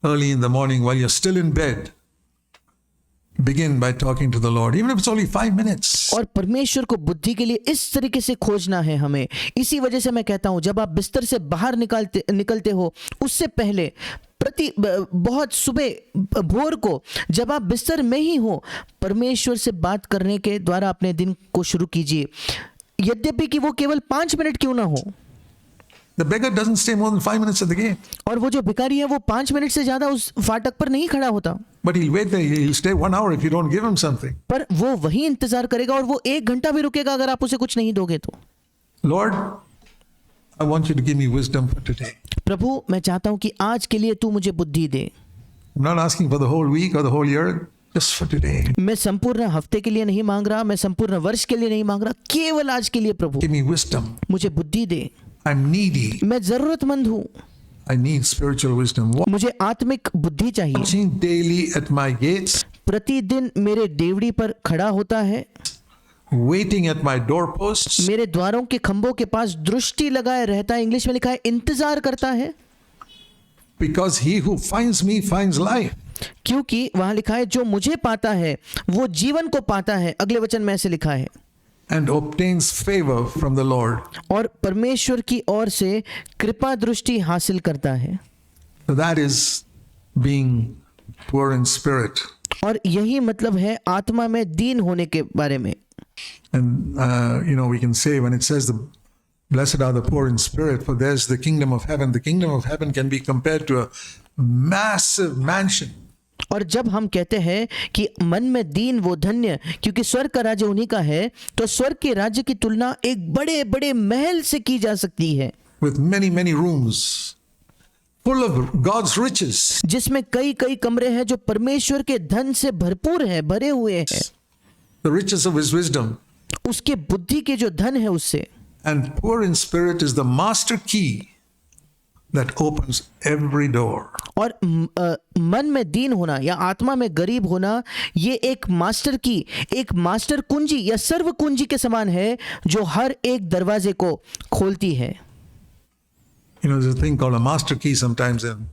early in the morning while you're still in bed, begin by talking to the Lord, even if it's only 5 minutes. और परमेश्वर को बुद्धि के लिए इस तरीके से खोजना है हमें। इसी वजह से मैं कहता हूं जब आप बिस्तर से बाहर निकलते हो उससे पहले बहुत सुबह भोर को जब आप बिस्तर में ही हो परमेश्वर से बात करने के द्वारा अपने दिन को शुरू कीजिए, यद्यपि कि वो केवल 5 मिनट क्यों ना हो। The beggar doesn't stay more than 5 minutes at the gate, और वो जो भिखारी है वो 5 मिनट से ज्यादा उस फाटक पर नहीं खड़ा होता, but he'll wait there. He'll stay 1 hour if you don't give him something. पर वो वही इंतजार करेगा और वो 1 घंटा भी रुकेगा अगर आप उसे कुछ नहीं दोगे तो। Lord, I want you to give me wisdom for today. प्रभु मैं चाहता हूं कि आज के लिए तू मुझे बुद्धि दे। I'm not asking for the whole week or the whole year, just for today. मैं संपूर्ण हफ्ते के लिए नहीं मांग रहा, मैं संपूर्ण वर्ष के लिए नहीं मांग रहा, केवल आज के लिए प्रभु Give me wisdom. मुझे बुद्धि दे। I'm needy. मैं जरूरतमंद हूँ, I need spiritual wisdom. मुझे आत्मिक बुद्धि चाहिए। Watching daily at my gates, प्रतिदिन मेरे डेवड़ी पर खड़ा होता है, waiting at my doorposts, मेरे द्वारों के खंभों के पास दृष्टि लगाए रहता है। इंग्लिश में लिखा है इंतजार करता है, because he who finds me finds life. क्योंकि वहां लिखा है जो मुझे पाता है वो जीवन को पाता है। अगले वचन में ऐसे लिखा है And obtains favor from the Lord. और परमेश्वर की ओर से कृपा दृष्टि हासिल करता है। So that is being poor in spirit. और यही मतलब है आत्मा में दीन होने के बारे में। And we can say when it says blessed are the poor in spirit, for theirs the kingdom of heaven. The kingdom of heaven can be compared to a massive mansion. और जब हम कहते हैं कि मन में दीन वो धन्य क्योंकि स्वर्ग का राज्य उन्हीं का है, तो स्वर्ग के राज्य की तुलना एक बड़े बड़े महल से की जा सकती है, with many many rooms, full of God's riches. जिसमें कई कई कमरे हैं जो परमेश्वर के धन से भरपूर हैं, भरे हुए हैं, The riches of his wisdom. उसके बुद्धि के जो धन है उससे। And poor in spirit is the master key that opens every door. और मन में दीन होना या आत्मा में गरीब होना ये एक मास्टर की, एक मास्टर कुंजी या सर्व कुंजी के समान है जो हर एक दरवाजे को खोलती है। There's a thing called a master key sometimes in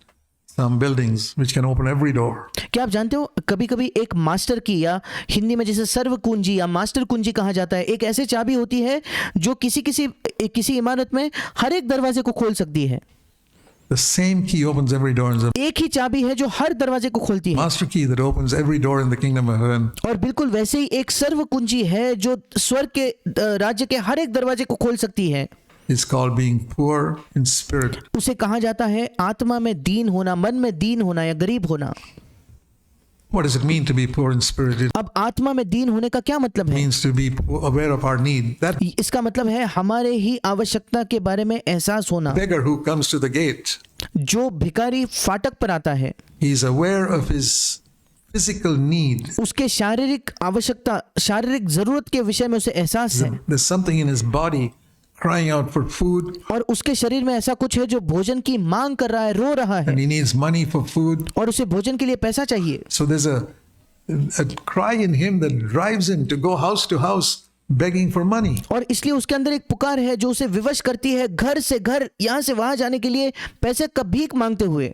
some buildings which can open every door. क्या आप जानते हो कभी कभी एक मास्टर की या हिंदी में जिसे सर्व कुंजी या मास्टर कुंजी कहा जाता है, एक ऐसी चाबी होती है जो किसी इमारत में हर एक दरवाजे को खोल सकती है। The same key opens every door in the एक ही चाबी है जो हर दरवाजे को खोलती है। master key that opens every door in the kingdom of heaven. और बिल्कुल वैसे ही एक सर्व कुंजी है जो स्वर्ग के राज्य के हर एक दरवाजे को खोल सकती है। It's called being poor in spirit. उसे कहा जाता है आत्मा में दीन होना, मन में दीन होना या गरीब होना। What does it mean to be poor in spirit? It अब आत्मा में दीन होने का क्या मतलब है? means to be aware of our need. That इसका मतलब है हमारे ही आवश्यकता के बारे में एहसास होना। beggar who comes to the gate, जो भिखारी फाटक पर आता है he is aware of his physical need. उसके शारीरिक आवश्यकता, शारीरिक जरूरत के विषय में उसे एहसास है, There's something in his body crying out for food, और उसके शरीर में ऐसा कुछ है जो भोजन की मांग कर रहा है, रो रहा है, and he needs money for food. और उसे भोजन के लिए पैसा चाहिए. So there's a cry in him that drives him to go house to house begging for money. और इसलिए उसके अंदर एक पुकार है जो उसे विवश करती है, घर से घर, यहाँ से वहां जाने के लिए पैसे का भीख मांगते हुए.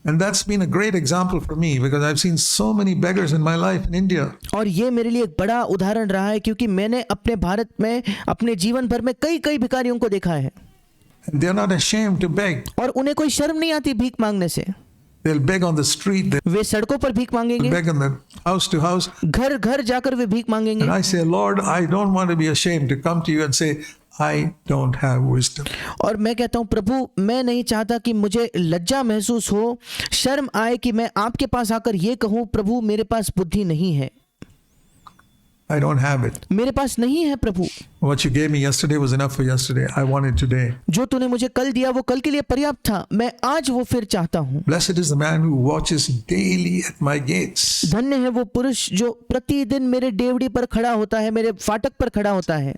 And that's been a great example for me because I've seen so many beggars in my life in India. और ये मेरे लिए एक बड़ा उदाहरण रहा है क्योंकि मैंने अपने भारत में अपने जीवन भर में कई कई भिखारियों को देखा है, And they're not ashamed to beg. और उन्हें कोई शर्म नहीं आती भीख मांगने से. They'll beg on the street, वे सड़कों पर भीख they'll मांगेंगे, beg in the house to house. घर घर जाकर वे भीख मांगेंगे. And I say, Lord, I don't want to be ashamed to come to you and say, I don't have wisdom. और मैं कहता हूँ, प्रभु, मैं नहीं चाहता कि मुझे लज्जा महसूस हो, शर्म आए कि मैं आपके पास आकर ये कहूँ, प्रभु मेरे पास बुद्धि नहीं है, I don't have it. मेरे पास नहीं है प्रभु. What you gave me yesterday was enough for yesterday. I want it today. जो तूने मुझे कल दिया वो कल के लिए पर्याप्त था, मैं आज वो फिर चाहता हूँ. Blessed is the man who watches daily at my gates. धन्य है वो पुरुष जो प्रतिदिन मेरे डेवड़ी पर खड़ा होता है, मेरे फाटक पर खड़ा होता है.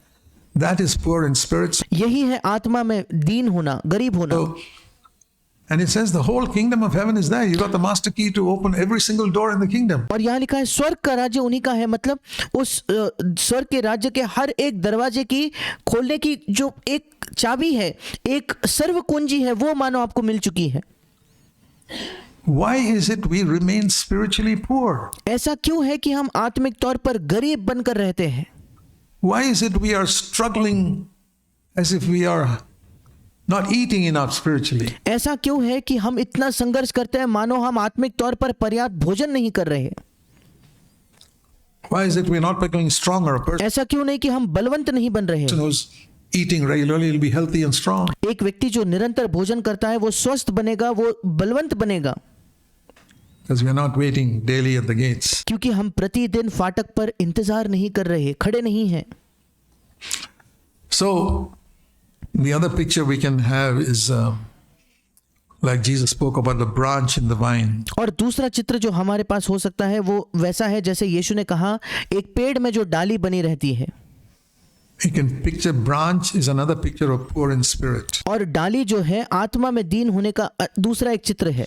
That is poor in spirits. यही है आत्मा में दीन होना, गरीब होना. So, and it says the whole kingdom of heaven is there. You got the master key to open every single door in the kingdom. और यहाँ लिखा है स्वर्ग का राज्य उन्हीं का है, मतलब उस स्वर्ग के राज्य के हर एक दरवाजे की खोलने की जो एक चाबी है, एक सर्व कुंजी है, वो मानो आपको मिल चुकी है. Why is it we remain spiritually poor? ऐसा क्यों है कि हम आत्मिक तौर पर गरीब बनकर रहते हैं? Why is it we are struggling as if we are not eating enough spiritually? ऐसा क्यों है कि हम इतना संघर्ष करते हैं मानो हम आत्मिक तौर पर पर्याप्त भोजन नहीं कर रहे? Why is it we're not becoming stronger? A person ऐसा क्यों नहीं कि हम बलवंत नहीं बन रहे? who's eating regularly will be healthy and strong. एक व्यक्ति जो निरंतर भोजन करता है वो स्वस्थ बनेगा, वो बलवंत बनेगा, Because we are not waiting daily at the gates. क्योंकि हम प्रतिदिन फाटक पर इंतजार नहीं कर रहे, खड़े नहीं हैं. So, the other picture we can have is like Jesus spoke about the branch in the vine. और दूसरा चित्र जो हमारे पास हो सकता है वो वैसा है जैसे यीशु ने कहा, एक पेड़ में जो डाली बनी रहती है. You can picture branch is another picture of poor in spirit. और डाली जो है आत्मा में दीन होने का दूसरा एक चित्र है.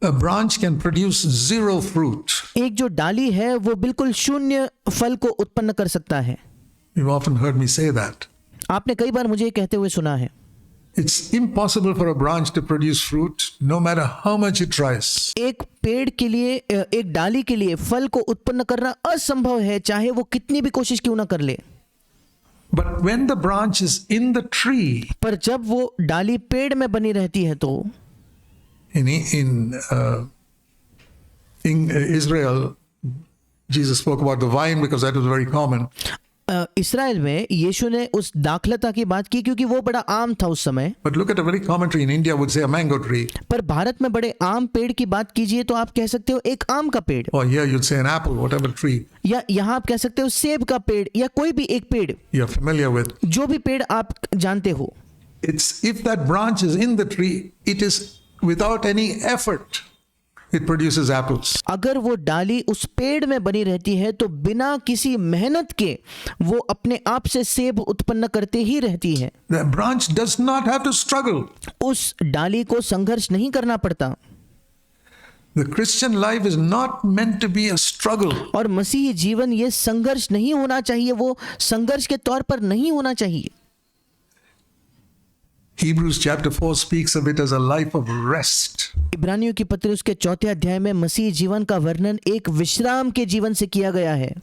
A branch can produce zero fruit. एक जो डाली है वो बिल्कुल शून्य फल को उत्पन्न कर सकता है. You've often heard me say that. आपने कई बार मुझे ये कहते हुए सुना है. It's impossible for a branch to produce fruit no matter how much it tries. एक पेड़ के लिए, एक डाली के लिए फल को उत्पन्न करना असंभव है, चाहे वो कितनी भी कोशिश क्यों ना कर ले. But when the branch is in the tree, पर जब वो डाली पेड़ में बनी रहती है तो in Israel, Jesus spoke about the vine because that was very common. इस्राएल में यीशु ने उस दाखलता की बात की क्योंकि वो बड़ा आम था उस समय. But look at a very common tree in India would say a mango tree. पर भारत में बड़े आम पेड़ की बात कीजिए तो आप कह सकते हो एक आम का पेड़, Or here you'd say an apple, whatever tree या यहाँ आप कह सकते हो सेब का पेड़, या कोई भी एक पेड़, you're familiar with. जो भी पेड़ आप जानते हो. It's if that branch is in the tree, it is without any effort, it produces apples. अगर वो डाली उस पेड़ में बनी रहती है तो बिना किसी मेहनत के वो अपने आप से सेब उत्पन्न करते ही रहती है. The branch does not have to struggle. उस डाली को संघर्ष नहीं करना पड़ता. The Christian life is not meant to be a struggle. और मसीही जीवन ये संघर्ष नहीं होना चाहिए, वो संघर्ष के तौर पर नहीं होना चाहिए. Hebrews chapter 4 speaks of it as a life of rest. इब्रानियों की पत्री उसके 4 अध्याय में मसीह जीवन का वर्णन एक विश्राम के जीवन से किया गया है.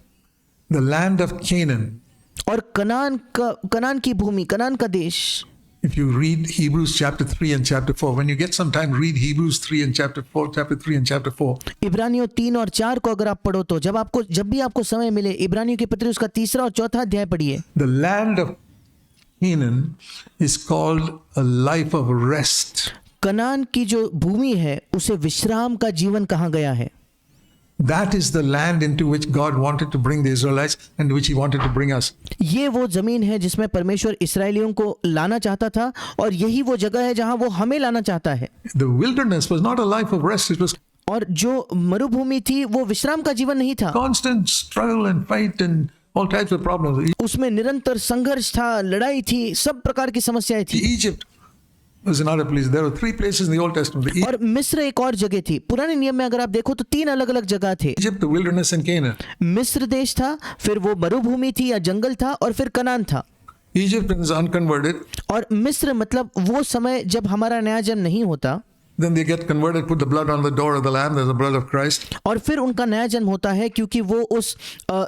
The land of Canaan. और कनान की भूमि, कनान का देश. If you read Hebrews chapter 3 and chapter 4, when you get some time, read Hebrews 3 and chapter 4, chapter 3 and chapter 4. इब्रानियों 3 और 4 को अगर आप पढ़ो तो जब भी आपको समय मिले इब्रानियों की पत्री उसका 3 और 4 अध्याय पढ़िए. The land of Canaan is called a life of rest. Kanan की जो भूमि है उसे विश्राम का जीवन कहा गया है. That is the land into which God wanted to bring the Israelites and which He wanted to bring us. ये वो जमीन है जिसमें परमेश्वर इस्राएलियों को लाना चाहता था और यही वो जगह है जहां वो हमें लाना चाहता है. The wilderness was not a life of rest, it was और जो मरुभूमि थी वो विश्राम का जीवन नहीं था, Constant struggle and fight and all types of problems. उसमें निरंतर संघर्ष था, लड़ाई थी, सब प्रकार की समस्याएं थी। Egypt was another place. There were 3 places in the Old Testament. और मिस्र एक और जगह थी। पुराने नियम में अगर आप देखो तो 3 अलग अलग जगह थे। Egypt, the wilderness, and Canaan. मिस्र देश था, फिर वो मरुभूमि थी या जंगल था, और फिर कनान था। Egypt is unconverted. और मिस्र मतलब वो समय जब हमारा नया जन्म नहीं होता, Then they get converted, put the blood on the door of the lamb. There's the blood of Christ. और फिर उनका नया जन्म होता है क्योंकि वो उस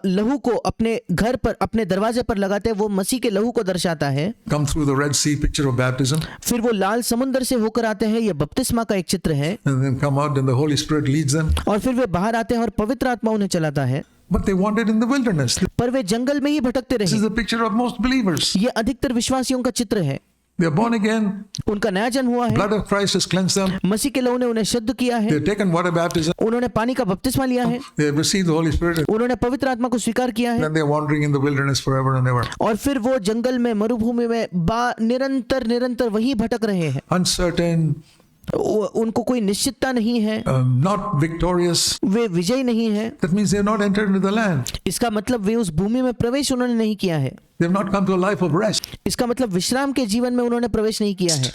लहू को अपने घर पर, अपने दरवाजे पर लगाते हैं। वो मसीह के लहू को दर्शाता है। Come through the Red Sea, picture of baptism. फिर वो लाल समुद्र से होकर आते हैं, ये बपतिस्मा का एक चित्र है। And then come out and the Holy Spirit leads them. और फिर वे बाहर आते हैं और पवित्र आत्मा उन्हें चलाता है। But they wandered in the wilderness. पर वे जंगल में ही भटकते This is रहे। the picture of most believers. ये अधिकतर विश्वासियों का चित्र है। They are born again. उनका नया जन्म हुआ है, Blood of Christ has cleansed them. मसीह के लहू ने उन्हें शुद्ध किया They है, have taken water baptism. उन्होंने पानी का बपतिस्मा लिया है, They have received the Holy Spirit. उन्होंने पवित्र आत्मा को स्वीकार किया है। Then they are wandering in the wilderness forever and ever. और फिर वो जंगल में, मरुभूमि में निरंतर वही भटक रहे हैं। Uncertain, उनको कोई निश्चितता नहीं है, not victorious. वे विजयी नहीं है। That means they have not entered into the land. इसका मतलब वे उस भूमि में प्रवेश उन्होंने नहीं किया है। They have not come to a life of rest. इसका मतलब विश्राम के जीवन में उन्होंने प्रवेश नहीं किया है।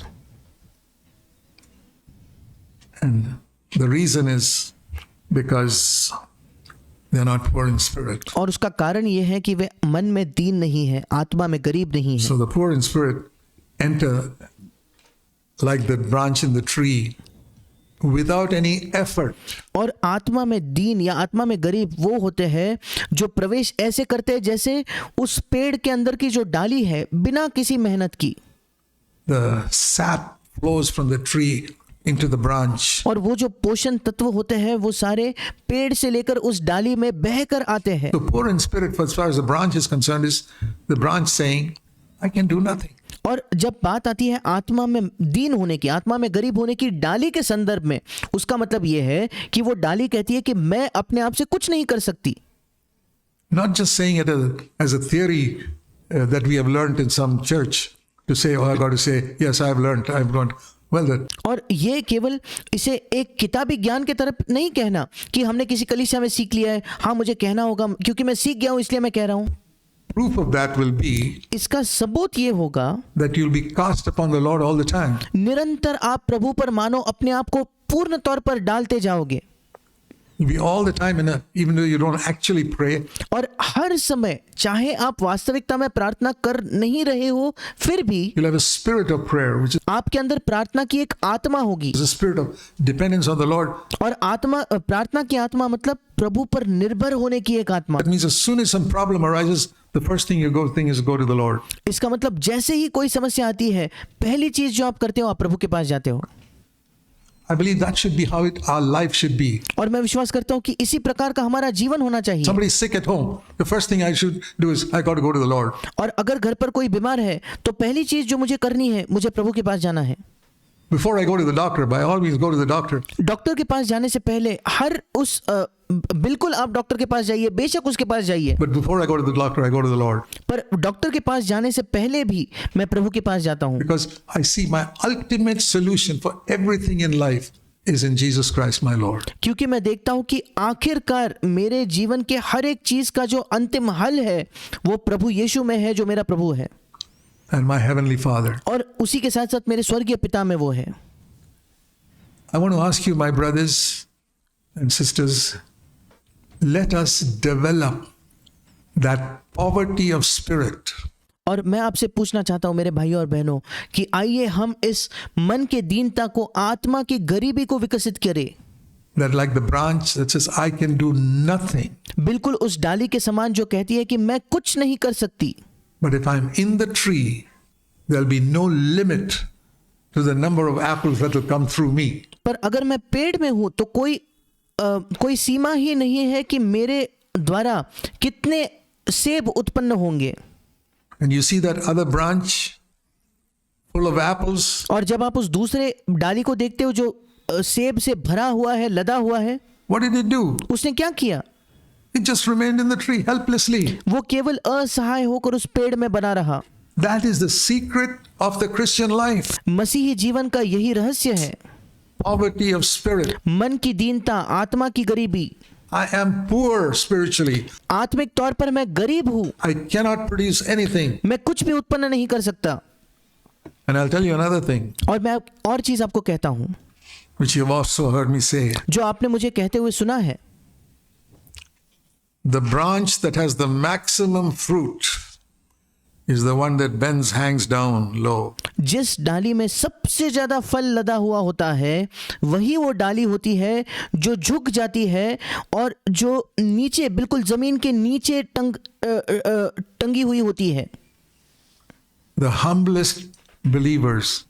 And the reason is because they are not poor in spirit. और उसका कारण ये है कि वे मन में दीन नहीं है, आत्मा में गरीब नहीं है। So the poor in spirit enter like the branch in the tree without any effort. और आत्मा में दीन या आत्मा में गरीब वो होते हैं जो प्रवेश ऐसे करते हैं जैसे उस पेड़ के अंदर की जो डाली है, बिना किसी मेहनत की। The sap flows from the tree into the branch. और वो जो पोषण तत्व होते हैं वो सारे पेड़ से लेकर उस डाली में बहकर आते हैं। So poor in spirit, as far as the branch is concerned, is the branch saying, I can do nothing. और जब बात आती है आत्मा में दीन होने की, आत्मा में गरीब होने की डाली के संदर्भ में, उसका मतलब यह है कि वो डाली कहती है कि मैं अपने आप से कुछ नहीं कर सकती। Not just saying it as a theory that we have learned in some church to say, oh, I got to say, yes, I have learned, I have learned. Well, that और ये केवल इसे एक किताबी ज्ञान की तरफ नहीं कहना कि हमने किसी कलीसिया में सीख लिया है, हाँ मुझे कहना होगा क्योंकि मैं सीख गया हूं इसलिए मैं कह रहा हूं। proof of that will be इसका सबूत ये होगा that you'll be cast upon the Lord all the time. निरंतर आप प्रभु पर मानो अपने आप को पूर्ण तौर पर डालते जाओगे। You'll be all the time even though you don't actually pray. और हर समय चाहे आप वास्तविकता में प्रार्थना कर नहीं रहे हो, फिर भी You'll have a spirit of prayer, which is आपके अंदर प्रार्थना की एक आत्मा होगी। a spirit of dependence on the Lord. और आत्मा, प्रार्थना की आत्मा मतलब प्रभु पर निर्भर होने की एक आत्मा। That means as soon as some problem arises, the first thing you think is go to the Lord. इसका मतलब जैसे ही कोई समस्या आती है, पहली चीज जो आप करते हो आप प्रभु के पास जाते हो। I believe that should be how our life should be. और मैं विश्वास करता हूँ कि इसी प्रकार का हमारा जीवन होना चाहिए। Somebody's sick at home. The first thing I should do is I got to go to the Lord. और अगर घर पर कोई बीमार है तो पहली चीज जो मुझे करनी है, मुझे प्रभु के पास जाना है। Before I go to the doctor, by all means go to the doctor. Doctor के पास जाने से पहले हर उस बिल्कुल आप डॉक्टर के पास जाइए, बेशक उसके पास जाइए, But before I go to the doctor, I go to the Lord. पर डॉक्टर के पास जाने से पहले भी मैं प्रभु के पास जाता हूँ। Because I see my ultimate solution for everything in life is in Jesus Christ, my Lord. क्योंकि मैं देखता हूँ कि आखिरकार मेरे जीवन के हर एक चीज का जो अंतिम हल है वो प्रभु यीशु में है, जो मेरा प्रभु है And my Heavenly Father. और उसी के साथ साथ मेरे स्वर्गीय पिता में वो है। I want to ask you, my brothers and sisters, let us develop that poverty of spirit. और मैं आपसे पूछना चाहता हूं मेरे भाइयों और बहनों कि आइए हम इस मन के दीनता को, आत्मा की गरीबी को विकसित करें। That like the branch that says, I can do nothing. बिल्कुल उस डाली के समान जो कहती है कि मैं कुछ नहीं कर सकती। But if I'm in the tree, there'll be no limit to the number of apples that will come through me. पर अगर मैं पेड़ में हूं तो कोई सीमा ही नहीं है कि मेरे द्वारा कितने सेब उत्पन्न होंगे। And you see that other branch full of apples. और जब आप उस दूसरे डाली को देखते हो जो सेब से भरा हुआ है, लदा हुआ है, What did it do? उसने क्या किया? It just remained in the tree helplessly. वो केवल असहाय होकर उस पेड़ में बना रहा। That is the secret of the Christian life. मसीही जीवन का यही रहस्य है। poverty of spirit. मन की दीनता, आत्मा की गरीबी। I am poor spiritually. आत्मिक तौर पर मैं गरीब हूँ, I cannot produce anything. मैं कुछ भी उत्पन्न नहीं कर सकता। And I'll tell you another thing, और मैं और चीज आपको कहता हूँ which you've also heard me say. जो आपने मुझे कहते हुए सुना है। The branch that has the maximum fruit is the one that bends, hangs down low. जिस डाली में सबसे ज्यादा फल लदा हुआ होता है वही वो डाली होती है जो झुक जाती है और जो नीचे बिल्कुल जमीन के नीचे टंगी हुई होती है। The humblest believers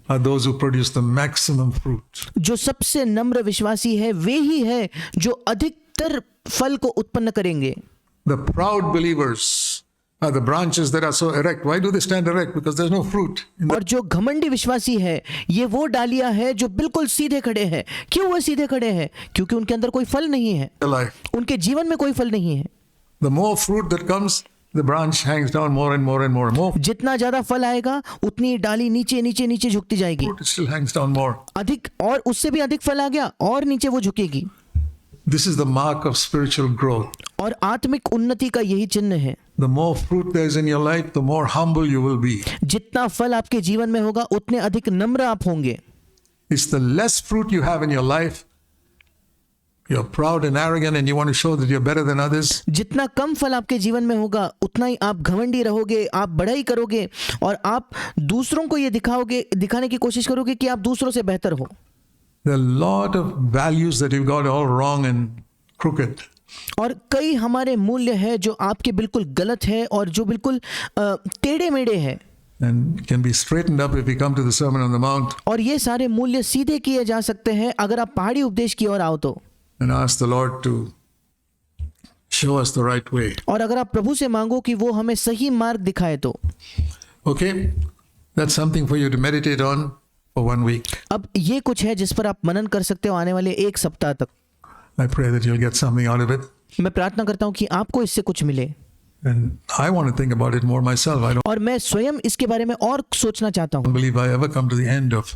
are those who produce the maximum fruit. जो सबसे नम्र विश्वासी है वे ही है जो अधिकतर फल को उत्पन्न करेंगे। The proud believers are the branches that are so erect. Why do they stand erect? Because there's no fruit in और जो घमंडी विश्वासी है ये वो डालियां है जो बिल्कुल सीधे खड़े हैं। क्यों वो सीधे खड़े हैं? क्योंकि उनके अंदर कोई फल नहीं है, their life. उनके जीवन में कोई फल नहीं है। The more fruit that comes, the branch hangs down more and more and more and more. जितना ज्यादा फल आएगा उतनी डाली नीचे नीचे नीचे झुकती जाएगी। Fruit still hangs down more. अधिक और उससे भी अधिक फल आ गया और नीचे वो झुकेगी। This is the mark of spiritual growth. और आत्मिक उन्नति का यही चिन्ह है। The more fruit there is in your life, the more humble you will be. जितना फल आपके जीवन में होगा उतने अधिक नम्र आप होंगे। It's the less fruit you have in your life, you're proud and arrogant and you want to show that you're better than others. जितना कम फल आपके जीवन में होगा उतना ही आप घमंडी रहोगे, आप बढ़ाई करोगे और आप दूसरों को ये दिखाने की कोशिश करोगे कि आप दूसरों से बेहतर हो। There are a lot of values that you've got all wrong and crooked. और कई हमारे मूल्य है जो आपके बिल्कुल गलत है और जो बिल्कुल टेढ़े मेढ़े है। And can be straightened up if we come to the Sermon on the Mount और ये सारे मूल्य सीधे किए जा सकते हैं अगर आप पहाड़ी उपदेश की ओर आओ तो। and ask the Lord to show us the right way. और अगर आप प्रभु से मांगो कि वो हमें सही मार्ग दिखाए तो। Okay? That's something for you to meditate on for 1 week. अब ये कुछ है जिस पर आप मनन कर सकते हो आने वाले 1 सप्ताह तक। I pray that you'll get something out of it. मैं प्रार्थना करता हूँ कि आपको इससे कुछ मिले And I want to think about it more myself. I don't और मैं स्वयं इसके बारे में और सोचना चाहता हूँ। believe I ever come to the end of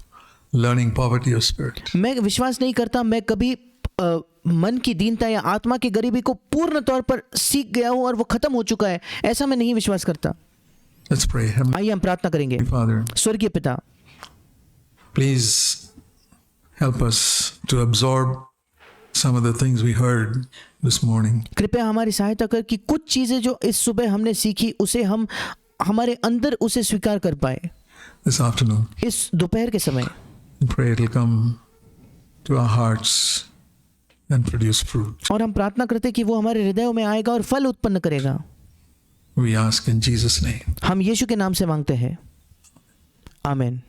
learning poverty of spirit. मैं विश्वास नहीं करता मैं कभी मन की दीनता या आत्मा की गरीबी को पूर्ण तौर पर सीख गया हूँ और वो खत्म हो चुका है, ऐसा मैं नहीं विश्वास करता। Let's pray. Heavenly आइए हम प्रार्थना करेंगे। Father, स्वर्गीय पिता, please help us to absorb some of the things we heard this morning. कृपया हमारी सहायता कर कि कुछ चीजें जो इस सुबह हमने सीखी उसे हम हमारे अंदर उसे स्वीकार कर पाए This afternoon, इस दोपहर के समय। we pray it'll come to our hearts and produce fruit. और हम प्रार्थना करते कि वो हमारे हृदयों में आएगा और फल उत्पन्न करेगा। We ask in Jesus' name. हम यीशु के नाम से मांगते हैं, आमीन।